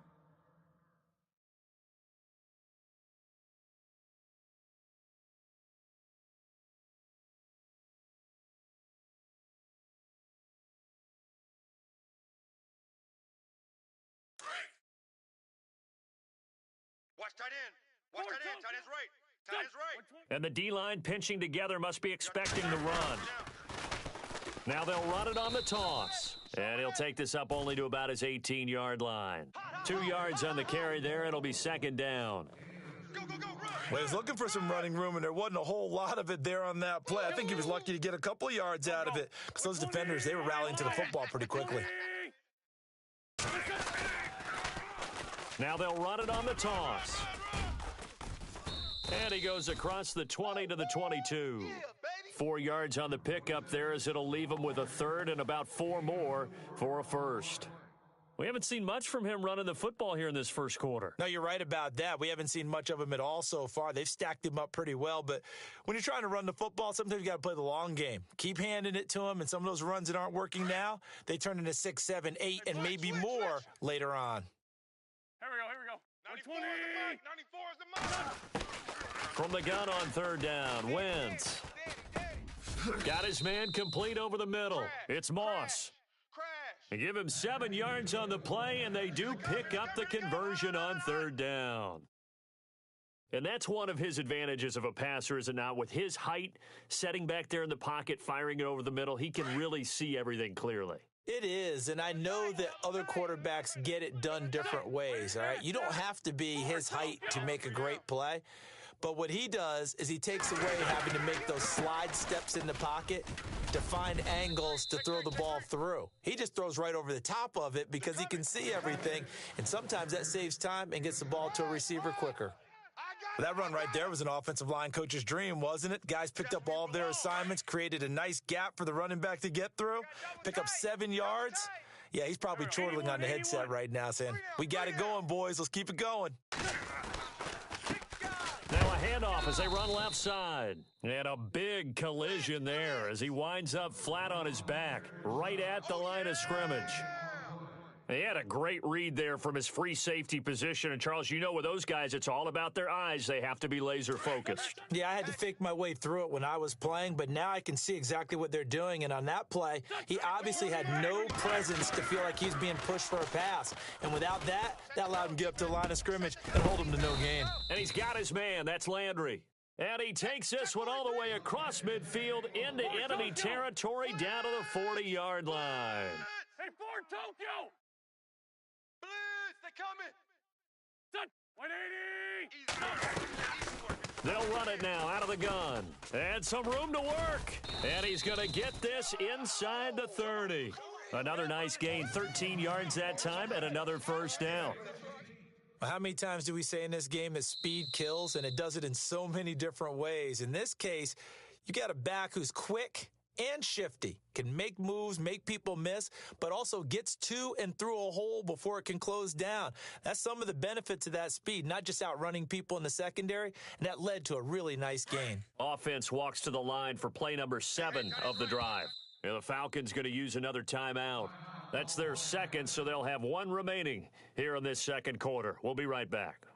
Watch tight end. Watch tight end. Tight end's right. Tight end's right. And the D-line pinching together must be expecting the run. Now they'll run it on the toss. And he'll take this up only to about his 18-yard line. 2 yards on the carry there. It'll be second down. Well, he was looking for some running room, and there wasn't a whole lot of it there on that play. I think he was lucky to get a couple of yards out of it because those defenders, they were rallying to the football pretty quickly. Now they'll run it on the toss. And he goes across the 20 to the 22. 4 yards on the pickup there as it'll leave him with a third and about 4 more for a first. We haven't seen much from him running the football here in this first quarter. No, you're right about that. We haven't seen much of him at all so far. They've stacked him up pretty well, but when you're trying to run the football, sometimes you got to play the long game. Keep handing it to him, and some of those runs that aren't working now, they turn into 6, 7, 8, and maybe more later on. Here we go. 94 is the mark. From the gun on third down, Wentz. Got his man complete over the middle. It's Moss. They give him 7 yards on the play, and they do pick up the conversion on third down. And that's one of his advantages of a passer, is it not? With his height, setting back there in the pocket, firing it over the middle, he can really see everything clearly. It is, and I know that other quarterbacks get it done different ways, all right? You don't have to be his height to make a great play. But what he does is he takes away having to make those slide steps in the pocket to find angles to throw the ball through. He just throws right over the top of it because he can see everything, and sometimes that saves time and gets the ball to a receiver quicker. That run right there was an offensive line coach's dream, wasn't it? Guys picked up all of their assignments, created a nice gap for the running back to get through, pick up 7 yards. Yeah, he's probably chortling on the headset right now saying, "We got it going, boys. Let's keep it going." Now a handoff as they run left side. And a big collision there as he winds up flat on his back, right at the line of scrimmage. He had a great read there from his free safety position. And, Charles, you know with those guys, it's all about their eyes. They have to be laser focused. Yeah, I had to fake my way through it when I was playing, but now I can see exactly what they're doing. And on that play, he obviously had no presence to feel like he's being pushed for a pass. And without that, that allowed him to get up to the line of scrimmage and hold him to no gain. And he's got his man. That's Landry. And he takes this one all the way across midfield into enemy territory down to the 40-yard line. Hey, Ford, Tokyo! Blitz, they coming. Set, 180! They'll run it now out of the gun. And some room to work. And he's going to get this inside the 30. Another nice gain, 13 yards that time, and another first down. How many times do we say in this game that speed kills, and it does it in so many different ways? In this case, you got a back who's quick and shifty, can make moves, make people miss, but also gets to and through a hole before it can close down. That's some of the benefits of that speed, not just outrunning people in the secondary, and that led to a really nice gain. Offense walks to the line for play number 7 of the drive. And the Falcons going to use another timeout. That's their second, so they'll have 1 remaining here in this second quarter. We'll be right back.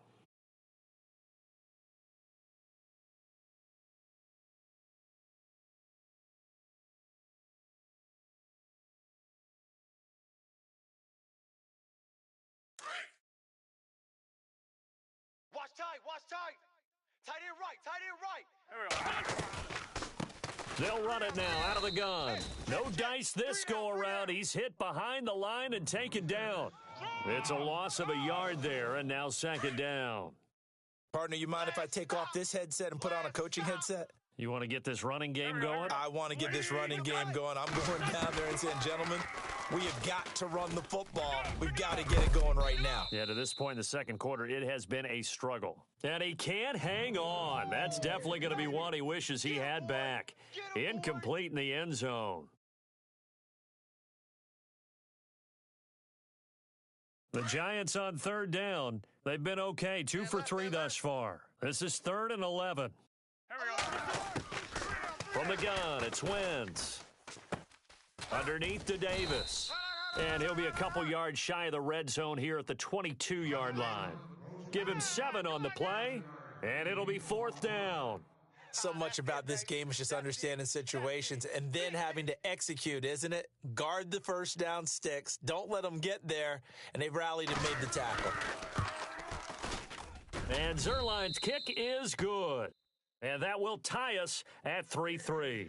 Watch tight, watch tight. Tight end right, tight end right. Here we go. They'll run it now out of the gun. No dice this go around. He's hit behind the line and taken down. It's a loss of a yard there, and now second down. Partner, you mind if I take off this headset and put on a coaching headset? You want to get this running game going? I want to get this running game going. I'm going down there and saying, gentlemen, we have got to run the football. We've got to get it going right now. Yeah, to this point in the second quarter, it has been a struggle. And he can't hang on. That's definitely going to be one he wishes he had back. Incomplete in the end zone. The Giants on third down. They've been okay, 2 for 3 thus far. This is 3rd and 11. Here we go. From the gun, it's Wentz. Underneath to Davis. And he'll be a couple yards shy of the red zone here at the 22-yard line. Give him 7 on the play, and it'll be 4th down. So much about this game is just understanding situations and then having to execute, isn't it? Guard the first down sticks. Don't let them get there. And they've rallied and made the tackle. And Zerline's kick is good. And that will tie us at 3-3.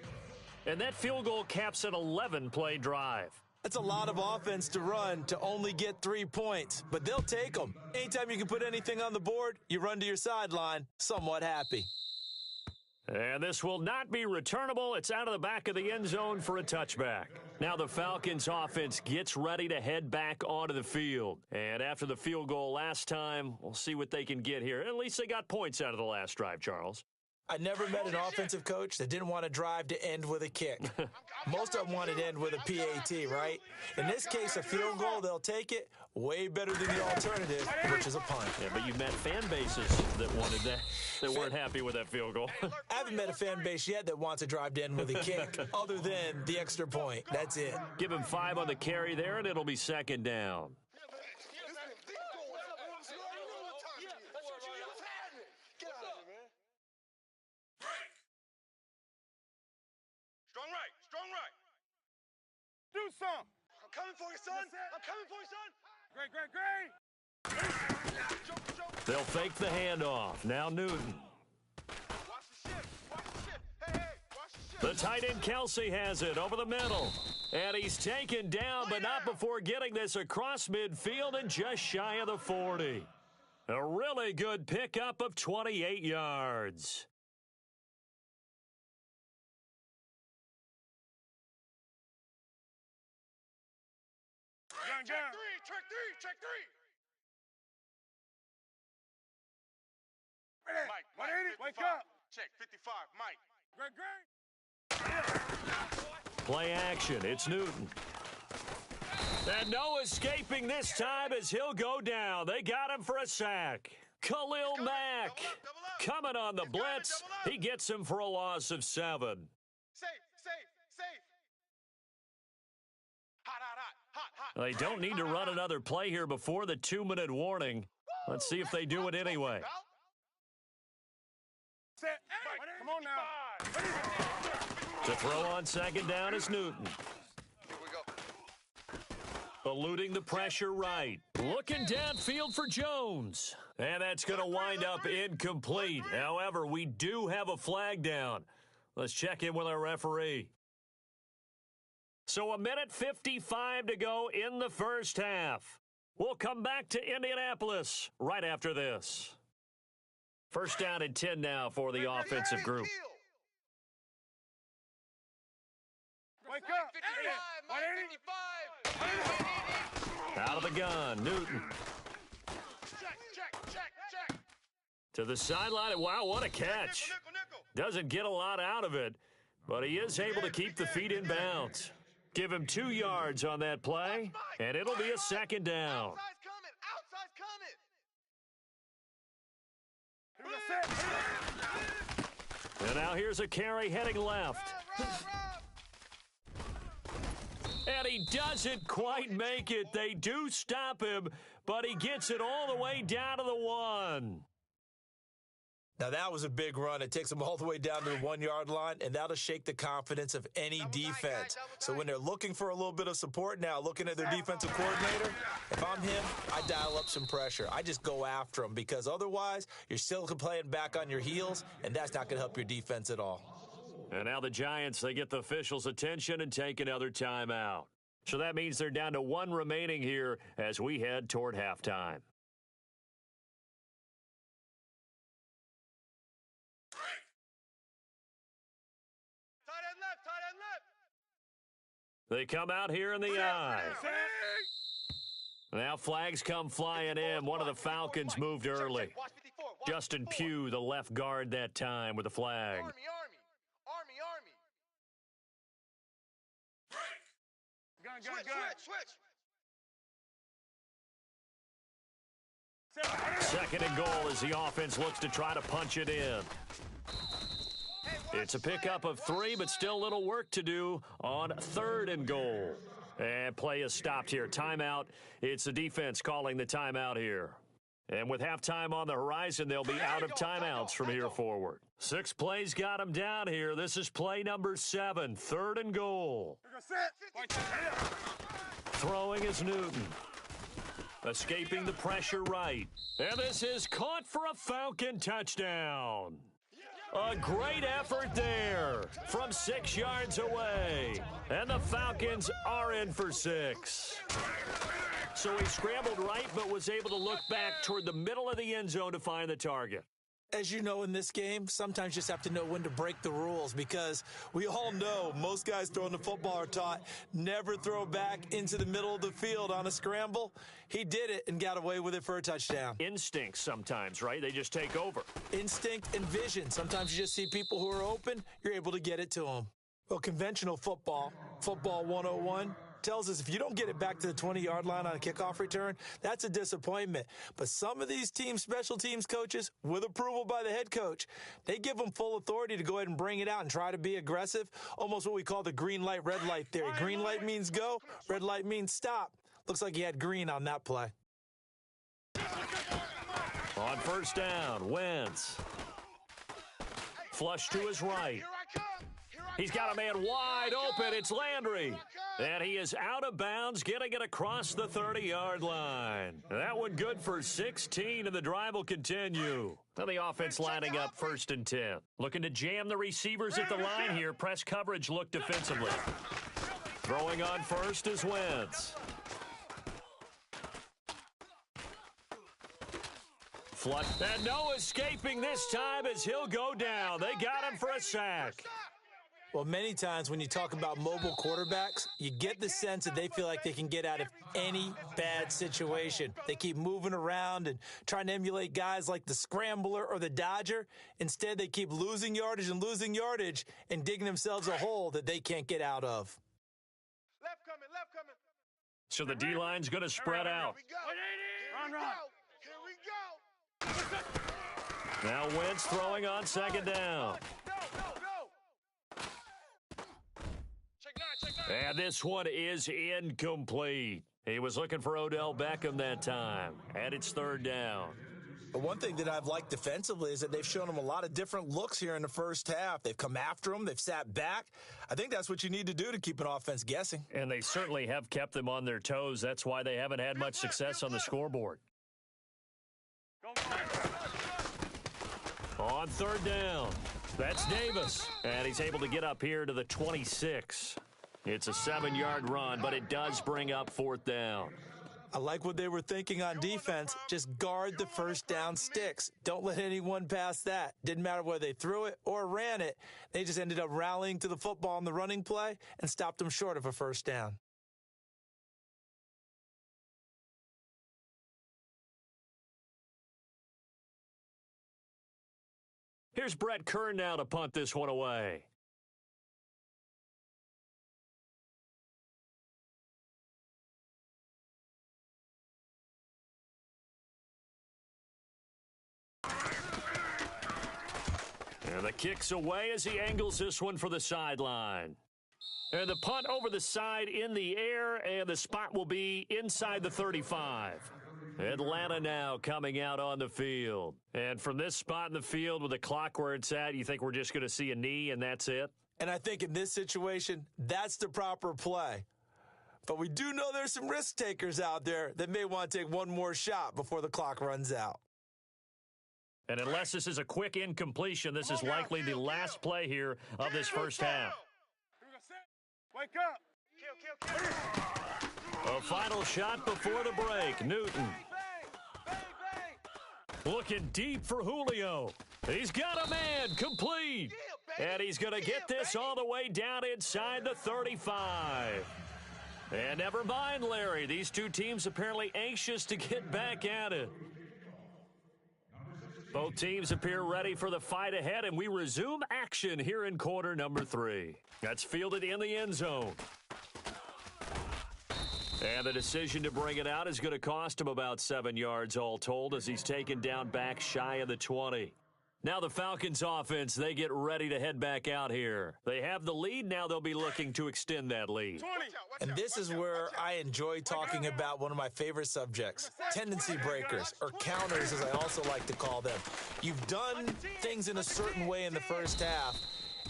And that field goal caps an 11-play drive. That's a lot of offense to run to only get 3 points, but they'll take them. Anytime you can put anything on the board, you run to your sideline, somewhat happy. And this will not be returnable. It's out of the back of the end zone for a touchback. Now the Falcons offense gets ready to head back onto the field. And after the field goal last time, we'll see what they can get here. At least they got points out of the last drive, Charles. I never met an offensive coach that didn't want to drive to end with a kick. Most of them wanted to end with a PAT, right? In this case, a field goal, they'll take it. Way better than the alternative, which is a punt. Yeah, but you met fan bases that wanted that, that weren't happy with that field goal. I haven't met a fan base yet that wants to drive to end with a kick, other than the extra point. That's it. Give him 5 on the carry there, and it'll be second down. Strong right. Do some. I'm coming for you, son. I'm coming for you, son. Great. They'll fake the handoff. Now Newton. Watch the ship. Hey, watch the ship. The tight end Kelsey has it over the middle. And he's taken down, but not before getting this across midfield and just shy of the 40. A really good pickup of 28 yards. Check three. Mike, 180, wake 55. up. Check 55, Mike. Great. Play action. It's Newton. And no escaping this time as he'll go down. They got him for a sack. Khalil Mack coming on the blitz. He gets him for a loss of 7. Safe. Hot. They don't need to run another play here before the 2-minute warning. Let's see if they do it anyway. Set. Come on now. To throw on second down is Newton. Here we go. Eluding the pressure right. Looking downfield for Jones. And that's going to wind up incomplete. However, we do have a flag down. Let's check in with our referee. So 1:55 to go in the first half. We'll come back to Indianapolis right after this. First down and 10 now for the offensive group. Wake up. 55, Mike 55. Out of the gun, Newton. Check. To the sideline. Wow, what a catch. Doesn't get a lot out of it, but he is able to keep the feet in bounds. Give him 2 yards on that play, and it'll be a second down. Outside's coming. And now here's a carry heading left. And he doesn't quite make it. They do stop him, but he gets it all the way down to the 1. Now, that was a big run. It takes them all the way down to the 1-yard line, and that'll shake the confidence of any defense. So when they're looking for a little bit of support now, looking at their defensive coordinator, if I'm him, I dial up some pressure. I just go after them because otherwise you're still playing back on your heels, and that's not going to help your defense at all. And now the Giants, they get the officials' attention and take another timeout. So that means they're down to 1 remaining here as we head toward halftime. Tight end left. They come out here in the eye. Now flags come flying in. One of the Falcons moved early. Justin Pugh, the left guard that time with the flag. Army. Switch. Second and goal as the offense looks to try to punch it in. It's a pickup of 3, but still a little work to do on 3rd and goal. And play is stopped here. Timeout. It's the defense calling the timeout here. And with halftime on the horizon, they'll be out of timeouts from here forward. 6 plays got them down here. This is play number 7, 3rd and goal. Throwing is Newton. Escaping the pressure right. And this is caught for a Falcon touchdown. A great effort there from 6 yards away. And the Falcons are in for 6. So he scrambled right, but was able to look back toward the middle of the end zone to find the target. As you know, in this game, sometimes you just have to know when to break the rules, because we all know most guys throwing the football are taught never throw back into the middle of the field on a scramble. He did it and got away with it for a touchdown. Instincts sometimes, right? They just take over. Instinct and vision. Sometimes you just see people who are open, you're able to get it to them. Well, conventional football 101, tells us if you don't get it back to the 20-yard line on a kickoff return, that's a disappointment. But some of these special teams coaches, with approval by the head coach, they give them full authority to go ahead and bring it out and try to be aggressive, almost what we call the green light, red light theory. Green light means go, red light means stop. Looks like he had green on that play. On first down, Wentz. Flush to his right. He's got a man wide open. It's Landry. And he is out of bounds, getting it across the 30-yard line. That one good for 16, and the drive will continue. Now the offense lining up 1st and 10. Looking to jam the receivers at the line here. Press coverage look defensively. Throwing on first is Wentz. Flush. And no escaping this time as he'll go down. They got him for a sack. Well, many times when you talk about mobile quarterbacks, you get the sense that they feel like they can get out of any bad situation. They keep moving around and trying to emulate guys like the Scrambler or the Dodger. Instead, they keep losing yardage and digging themselves a hole that they can't get out of. Left coming. So the D-line's going to spread out. Here we go. Now Wentz throwing on 2nd down. And this one is incomplete. He was looking for Odell Beckham that time. And it's 3rd down. But one thing that I've liked defensively is that they've shown him a lot of different looks here in the first half. They've come after him. They've sat back. I think that's what you need to do to keep an offense guessing. And they certainly have kept them on their toes. That's why they haven't had much success on the scoreboard. On 3rd down, that's Davis. And he's able to get up here to the 26. It's a 7-yard run, but it does bring up 4th down. I like what they were thinking on defense. Just guard the first down sticks. Don't let anyone pass that. Didn't matter whether they threw it or ran it. They just ended up rallying to the football on the running play and stopped them short of a first down. Here's Brett Kern now to punt this one away. And the kick's away as he angles this one for the sideline. And the punt over the side in the air, and the spot will be inside the 35. Atlanta now coming out on the field. And from this spot in the field with the clock where it's at, you think we're just going to see a knee and that's it? And I think in this situation, that's the proper play. But we do know there's some risk takers out there that may want to take one more shot before the clock runs out. And unless this is a quick incompletion, this is likely the last play here of this first half. Wake up. A final shot before the break. Newton. Looking deep for Julio. He's got a man. Complete. And he's going to get this all the way down inside the 35. And never mind, Larry. These two teams apparently anxious to get back at it. Both teams appear ready for the fight ahead, and we resume action here in quarter number 3. That's fielded in the end zone. And the decision to bring it out is going to cost him about 7 yards all told as he's taken down back shy of the 20. Now the Falcons offense, they get ready to head back out here. They have the lead. Now they'll be looking to extend that lead. And this is where I enjoy talking about one of my favorite subjects, tendency breakers, or counters as I also like to call them. You've done things in a certain way in the first half,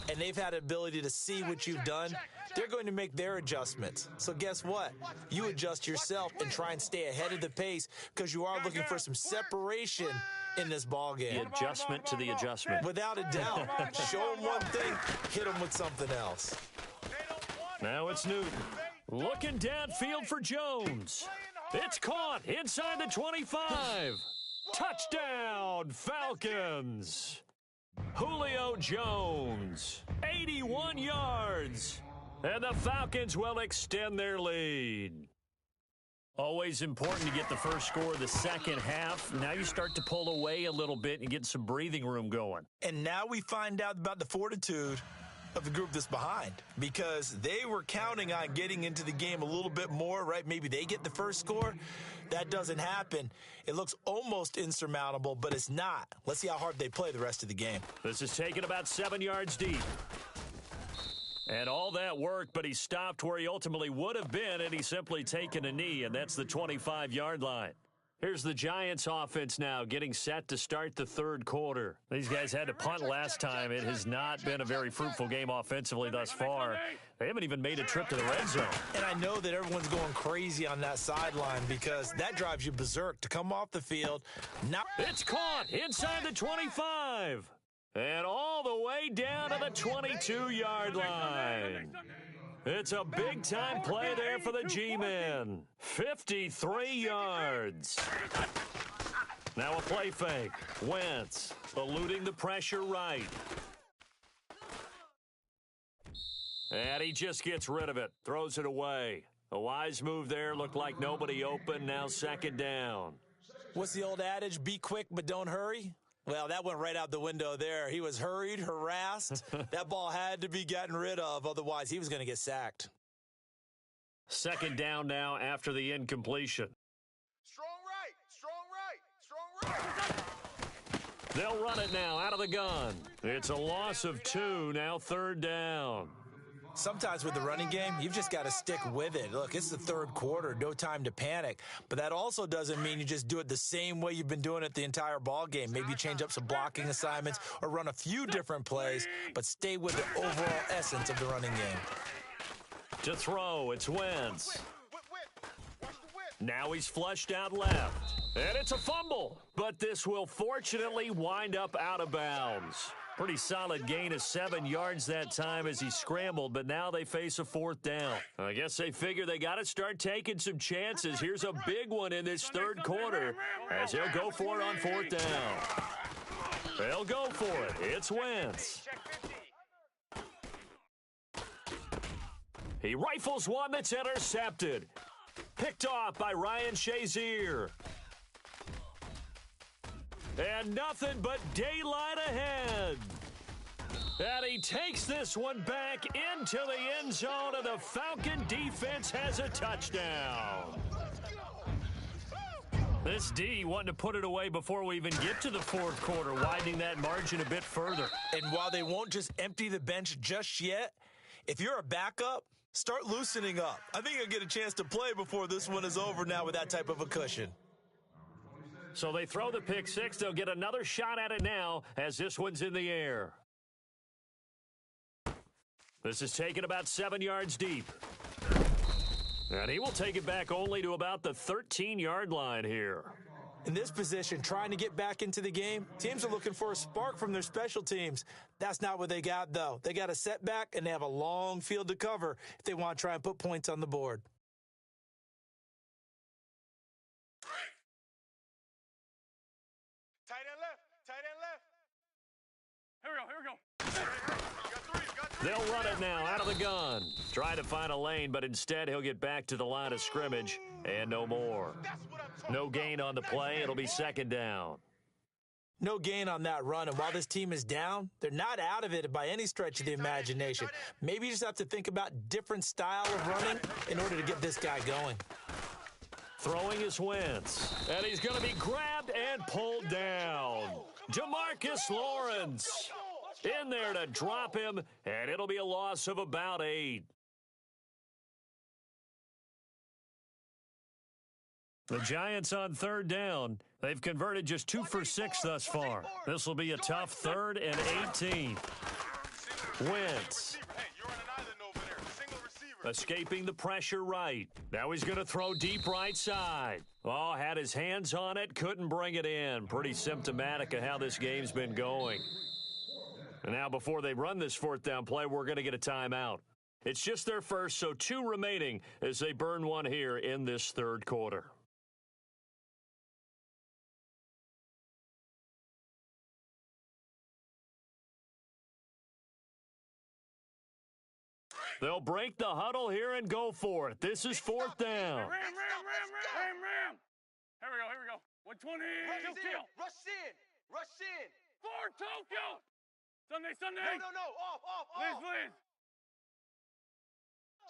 and they've had the ability to see what you've done they're going to make their adjustments. So guess what? You adjust yourself and try and stay ahead of the pace because you are looking for some separation in this ball game. The adjustment to the adjustment. Without a doubt. Show them one thing, hit them with something else. Now it's Newton. Looking downfield for Jones. It's caught inside the 25. Touchdown, Falcons. Julio Jones, 81 yards. And the Falcons will extend their lead. Always important to get the first score of the second half. Now you start to pull away a little bit and get some breathing room going. And now we find out about the fortitude of the group that's behind, because they were counting on getting into the game a little bit more, right? Maybe they get the first score. That doesn't happen. It looks almost insurmountable, but it's not. Let's see how hard they play the rest of the game. This is taken about 7 yards deep. And all that work, but he stopped where he ultimately would have been, and he's simply taken a knee, and that's the 25-yard line. Here's the Giants offense now getting set to start the third quarter. These guys had to punt last time. It has not been a very fruitful game offensively thus far. They haven't even made a trip to the red zone. And I know that everyone's going crazy on that sideline because that drives you berserk to come off the field. Now it's caught inside the 25 and all the way down to the 22-yard line. It's a big-time play there for the G-men. 53 yards. Now a play fake. Wentz eluding the pressure right. And he just gets rid of it. Throws it away. A wise move there. Looked like nobody open. Now second down. What's the old adage? Be quick, but don't hurry? Well, that went right out the window there. He was hurried, harassed. That ball had to be gotten rid of. Otherwise, he was going to get sacked. Second down now after the incompletion. Strong right, strong right. They'll run it now out of the gun. It's a loss of 2. Now third down. Sometimes with the running game, you've just got to stick with it. Look, it's the third quarter, no time to panic. But that also doesn't mean you just do it the same way you've been doing it the entire ball game. Maybe change up some blocking assignments or run a few different plays, but stay with the overall essence of the running game. To throw, it's Wentz. Now he's flushed out left. And it's a fumble. But this will fortunately wind up out of bounds. Pretty solid gain of 7 yards that time as he scrambled, but now they face a fourth down. I guess they figure they got to start taking some chances. Here's a big one in this third quarter as he'll go for it on fourth down. They'll go for it. It's Wentz. He rifles one that's intercepted. Picked off by Ryan Shazier. And nothing but daylight ahead. And he takes this one back into the end zone, and the Falcon defense has a touchdown. This D wanting to put it away before we even get to the fourth quarter, widening that margin a bit further. And while they won't just empty the bench just yet, if you're a backup, start loosening up. I think you'll get a chance to play before this one is over now with that type of a cushion. So they throw the pick six. They'll get another shot at it now as this one's in the air. This is taken about 7 yards deep. And he will take it back only to about the 13-yard line here. In this position, trying to get back into the game, teams are looking for a spark from their special teams. That's not what they got, though. They got a setback, and they have a long field to cover if they want to try and put points on the board. They'll run it now out of the gun. Try to find a lane, but instead he'll get back to the line of scrimmage and no more. No gain on the play. It'll be second down. No gain on that run, and while this team is down, they're not out of it by any stretch of the imagination. Maybe you just have to think about different style of running in order to get this guy going. Throwing is Wentz, and he's going to be grabbed and pulled down. Demarcus Lawrence in there to drop him, and it'll be a loss of about 8. The Giants on third down. They've converted just 2 for 6 thus far. This will be a tough 3rd and 18. Wentz. Escaping the pressure right. Now he's going to throw deep right side. Oh, had his hands on it, couldn't bring it in. Pretty symptomatic of how this game's been going. And now before they run this fourth down play, we're going to get a timeout. It's just their first, so 2 remaining as they burn one here in this third quarter. They'll break the huddle here and go for it. This is fourth down. Ram. Here we go. 120. Kill. Rush in. For Tokyo. Sunday. No. Off. Please.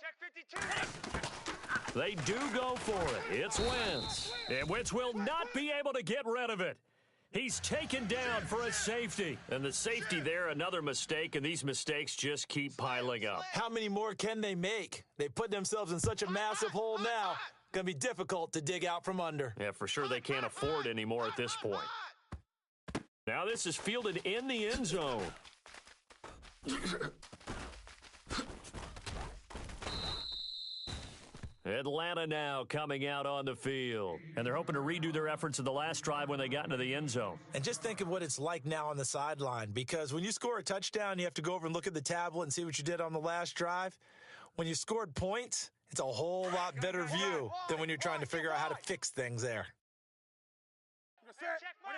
Check 52. They do go for it. It's Wentz. And Wentz will not be able to get rid of it. He's taken down for a safety. And the safety there, another mistake, and these mistakes just keep piling up. How many more can they make? They put themselves in such a massive hole now. Going to be difficult to dig out from under. Yeah, for sure they can't afford any more at this point. Now this is fielded in the end zone. Atlanta now coming out on the field. And they're hoping to redo their efforts in the last drive when they got into the end zone. And just think of what it's like now on the sideline, because when you score a touchdown, you have to go over and look at the tablet and see what you did on the last drive. When you scored points, it's a whole lot better view than when you're trying to figure out how to fix things there. Check Mike.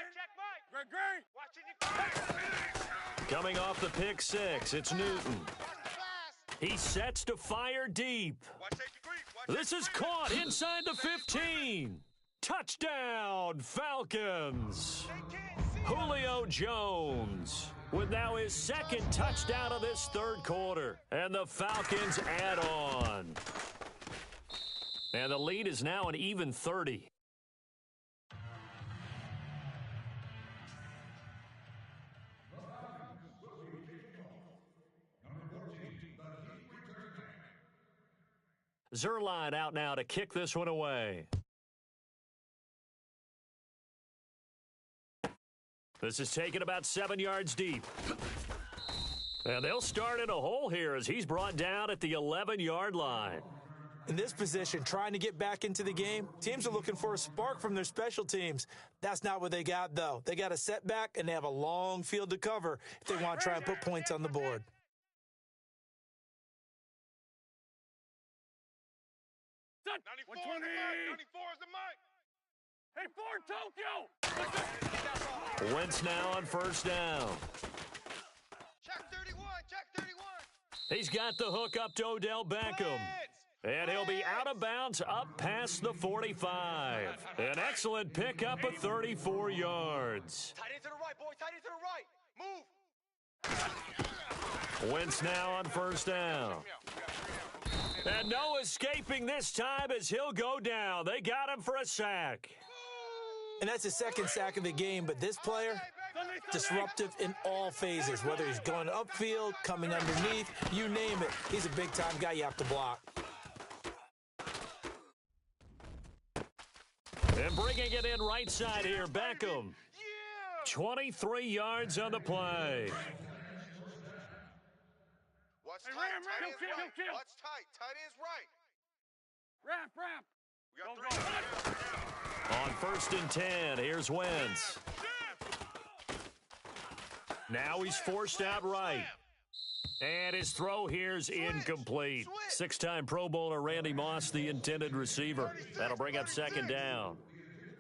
Coming off the pick six, it's Newton. He sets to fire deep. This is caught inside the 15. Touchdown, Falcons. Julio Jones with now his second touchdown of this third quarter. And the Falcons add on. And the lead is now an even 30. Zerline out now to kick this one away. This is taken about 7 yards deep. And they'll start in a hole here as he's brought down at the 11-yard line. In this position, trying to get back into the game, teams are looking for a spark from their special teams. That's not what they got, though. They got a setback, and they have a long field to cover if they want to try and put points on the board. Done. 94 is the mic. Hey, for Tokyo. Wentz now on first down. Check 31. He's got the hook up to Odell Beckham. And he'll be out of bounds up past the 45. An excellent pickup of 34 yards. Tight end to the right, boy. Tight end to the right. Move. Wentz now on first down. And no escaping this time as he'll go down. They got him for a sack. And that's his second sack of the game, but this player, disruptive in all phases, whether he's going upfield, coming underneath, you name it. He's a big-time guy you have to block. And bringing it in right side here, Beckham. 23 yards on the play. Watch Hey, tight. Ram, Tight end's right. kill. Watch tight. Tight end's right. Wrap. We got three. On first and 10, here's Wentz. Now he's forced out right. And his throw here's incomplete. Six-time Pro Bowler Randy Moss, the intended receiver. That'll bring up second down.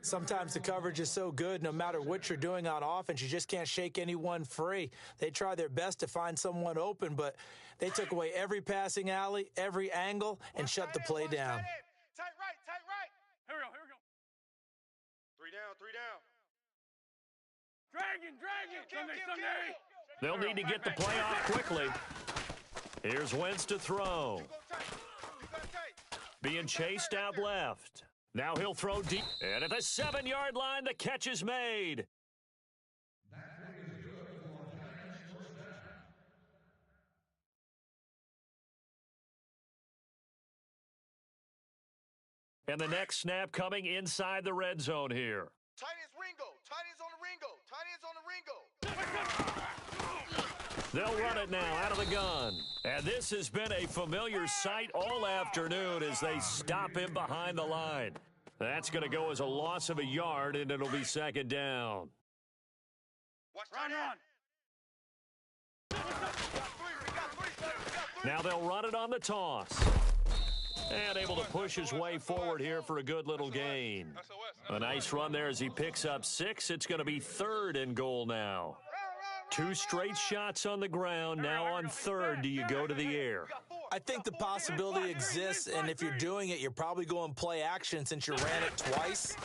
Sometimes the coverage is so good, no matter what you're doing on offense, you just can't shake anyone free. They try their best to find someone open, but they took away every passing alley, every angle, and shut the play down. Tight right. Here we go. Three down. Dragon. Sunday. They'll need to get the play off quickly. Here's Wentz to throw. Being chased out left. Now he'll throw deep. And at the 7-yard line, the catch is made. And the next snap coming inside the red zone here. Tight end's Ringo. Tight end's on the Ringo. They'll run it now out of the gun. And this has been a familiar sight all afternoon as they stop him behind the line. That's going to go as a loss of a yard, and it'll be second down. Now they'll run it on the toss. And able to push his way forward here for a good little gain. A nice run there as he picks up 6. It's going to be 3rd and goal now. 2 straight shots on the ground. Now on 3rd, do you go to the air? I think the possibility exists, and if you're doing it, you're probably going play action since you ran it twice.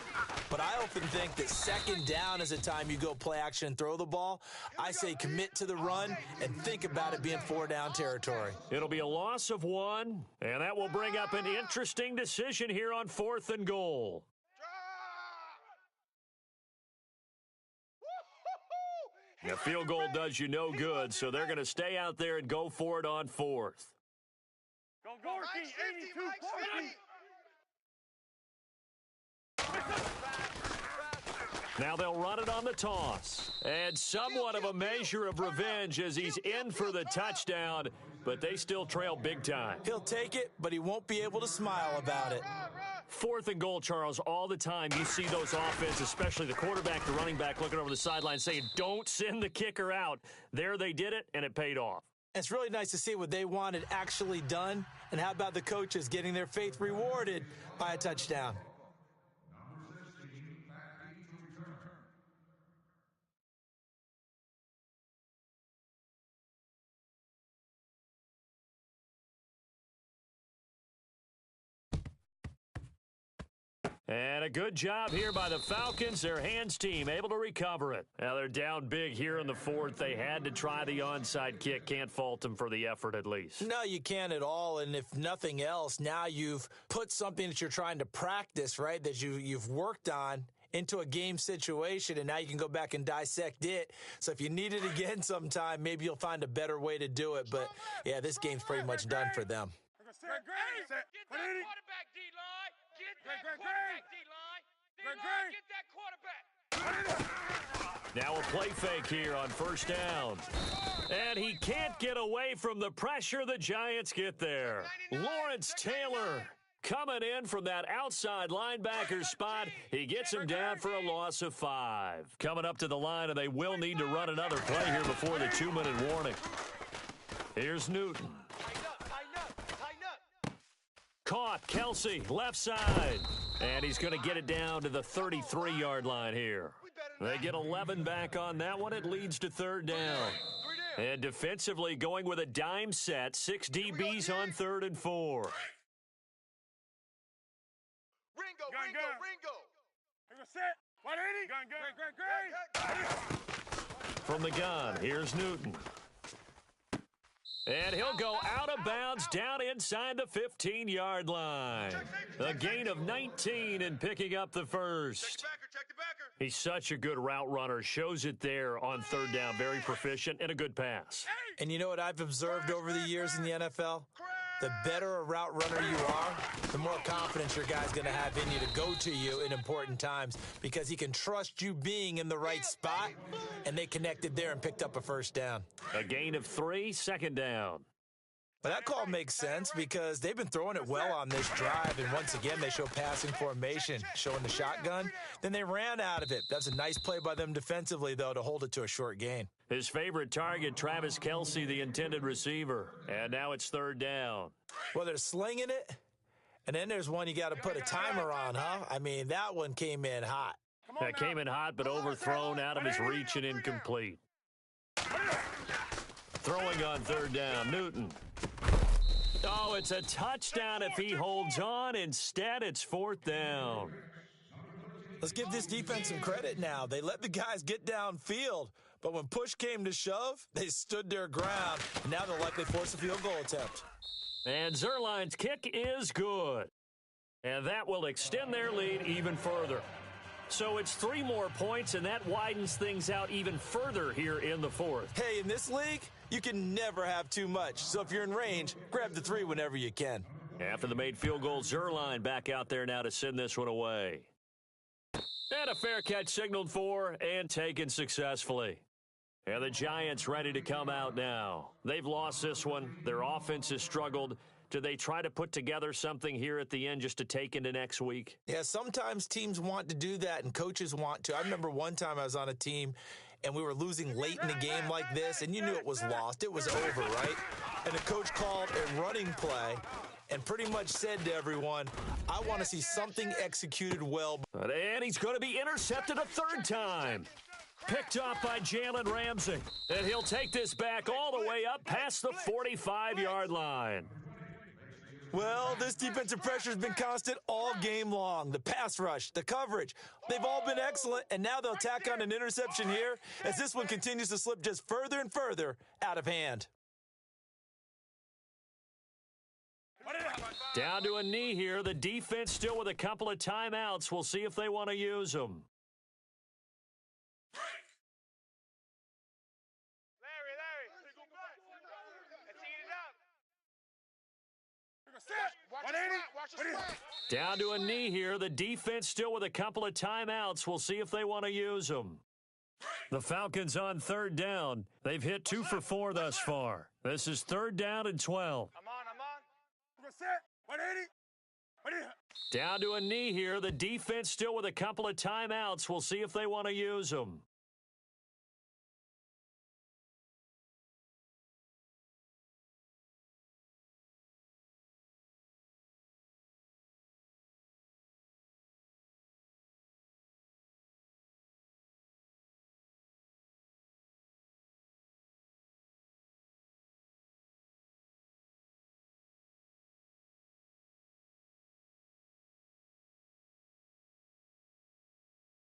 But I often think that second down is the time you go play action and throw the ball. I say commit to the run and think about it being 4-down territory. It'll be a loss of 1, and that will bring up an interesting decision here on 4th and goal. The field goal does you no good, so they're going to stay out there and go for it on 4th. Go, 82, Now they'll run it on the toss. And somewhat of a measure of revenge as he's in for the touchdown, but they still trail big time. He'll take it, but he won't be able to smile about it. 4th and goal, Charles, all the time you see those offenses, especially the quarterback, the running back, looking over the sideline saying, don't send the kicker out. There they did it, and it paid off. It's really nice to see what they wanted actually done. And how about the coaches getting their faith rewarded by a touchdown? And a good job here by the Falcons. Their hands team able to recover it. Now they're down big here in the 4th. They had to try the onside kick. Can't fault them for the effort at least. No, you can't at all. And if nothing else, now you've put something that you're trying to practice, right, that you've worked on into a game situation, and now you can go back and dissect it. So if you need it again sometime, maybe you'll find a better way to do it. But, yeah, this game's pretty much done for them. Get that quarterback, D-line. Get that quarterback, D-line. Get that quarterback. Now a play fake here on 1st down. And he can't get away from the pressure. The Giants get there. Lawrence Taylor coming in from that outside linebacker spot. He gets him down for a loss of 5. Coming up to the line, and they will need to run another play here before the 2-minute warning. Here's Newton. Caught, Kelsey, left side. And he's going to get it down to the 33-yard line here. They get 11 back on that one. It leads to 3rd down. And defensively going with a dime set. 6 DBs on 3rd and 4. Ringo. Set. 180. From the gun, here's Newton. And he'll go out of bounds down inside the 15-yard line. A gain of 19 and picking up the 1st. He's such a good route runner. Shows it there on 3rd down. Very proficient and a good pass. And you know what I've observed over the years in the NFL? The better a route runner you are, the more confidence your guy's going to have in you to go to you in important times because he can trust you being in the right spot, and they connected there and picked up a 1st down. A gain of 3, 2nd down. But that call makes sense because they've been throwing it well on this drive, and once again they show passing formation, showing the shotgun. Then they ran out of it. That's a nice play by them defensively, though, to hold it to a short gain. His favorite target, Travis Kelsey, the intended receiver. And now it's 3rd down. Well, they're slinging it, and then there's one you got to put a timer on, huh? I mean, that one came in hot. That came in hot, but overthrown, out of his reach and incomplete. Throwing on 3rd down, Newton. Oh, it's a touchdown if he holds on. Instead, it's 4th down. Let's give this defense some credit now. They let the guys get downfield, but when push came to shove, they stood their ground, and now they'll likely force a field goal attempt. And Zerline's kick is good. And that will extend their lead even further. So it's 3 more points, and that widens things out even further here in the 4th. Hey, in this league, you can never have too much. So if you're in range, grab the 3 whenever you can. After the made field goal, Zerline back out there now to send this one away. And a fair catch signaled for and taken successfully. And the Giants ready to come out now. They've lost this one. Their offense has struggled. Do they try to put together something here at the end just to take into next week? Yeah, sometimes teams want to do that and coaches want to. I remember one time I was on a team and we were losing late in the game like this, and you knew it was lost. It was over, right? And the coach called a running play and pretty much said to everyone, I want to see something executed well. And he's going to be intercepted a third time. Picked off by Jalen Ramsey. And he'll take this back all the way up past the 45-yard line. Well, this defensive pressure has been constant all game long. The pass rush, the coverage, they've all been excellent, and now they'll tack on an interception here as this one continues to slip just further and further out of hand. Down to a knee here. The defense still with a couple of timeouts. We'll see if they want to use them. Down to a knee here. The defense still with a couple of timeouts. We'll see if they want to use them. The Falcons on third down. They've hit 2 for 4 thus far. This is 3rd down and 12. I'm on. Down to a knee here. The defense still with a couple of timeouts. We'll see if they want to use them.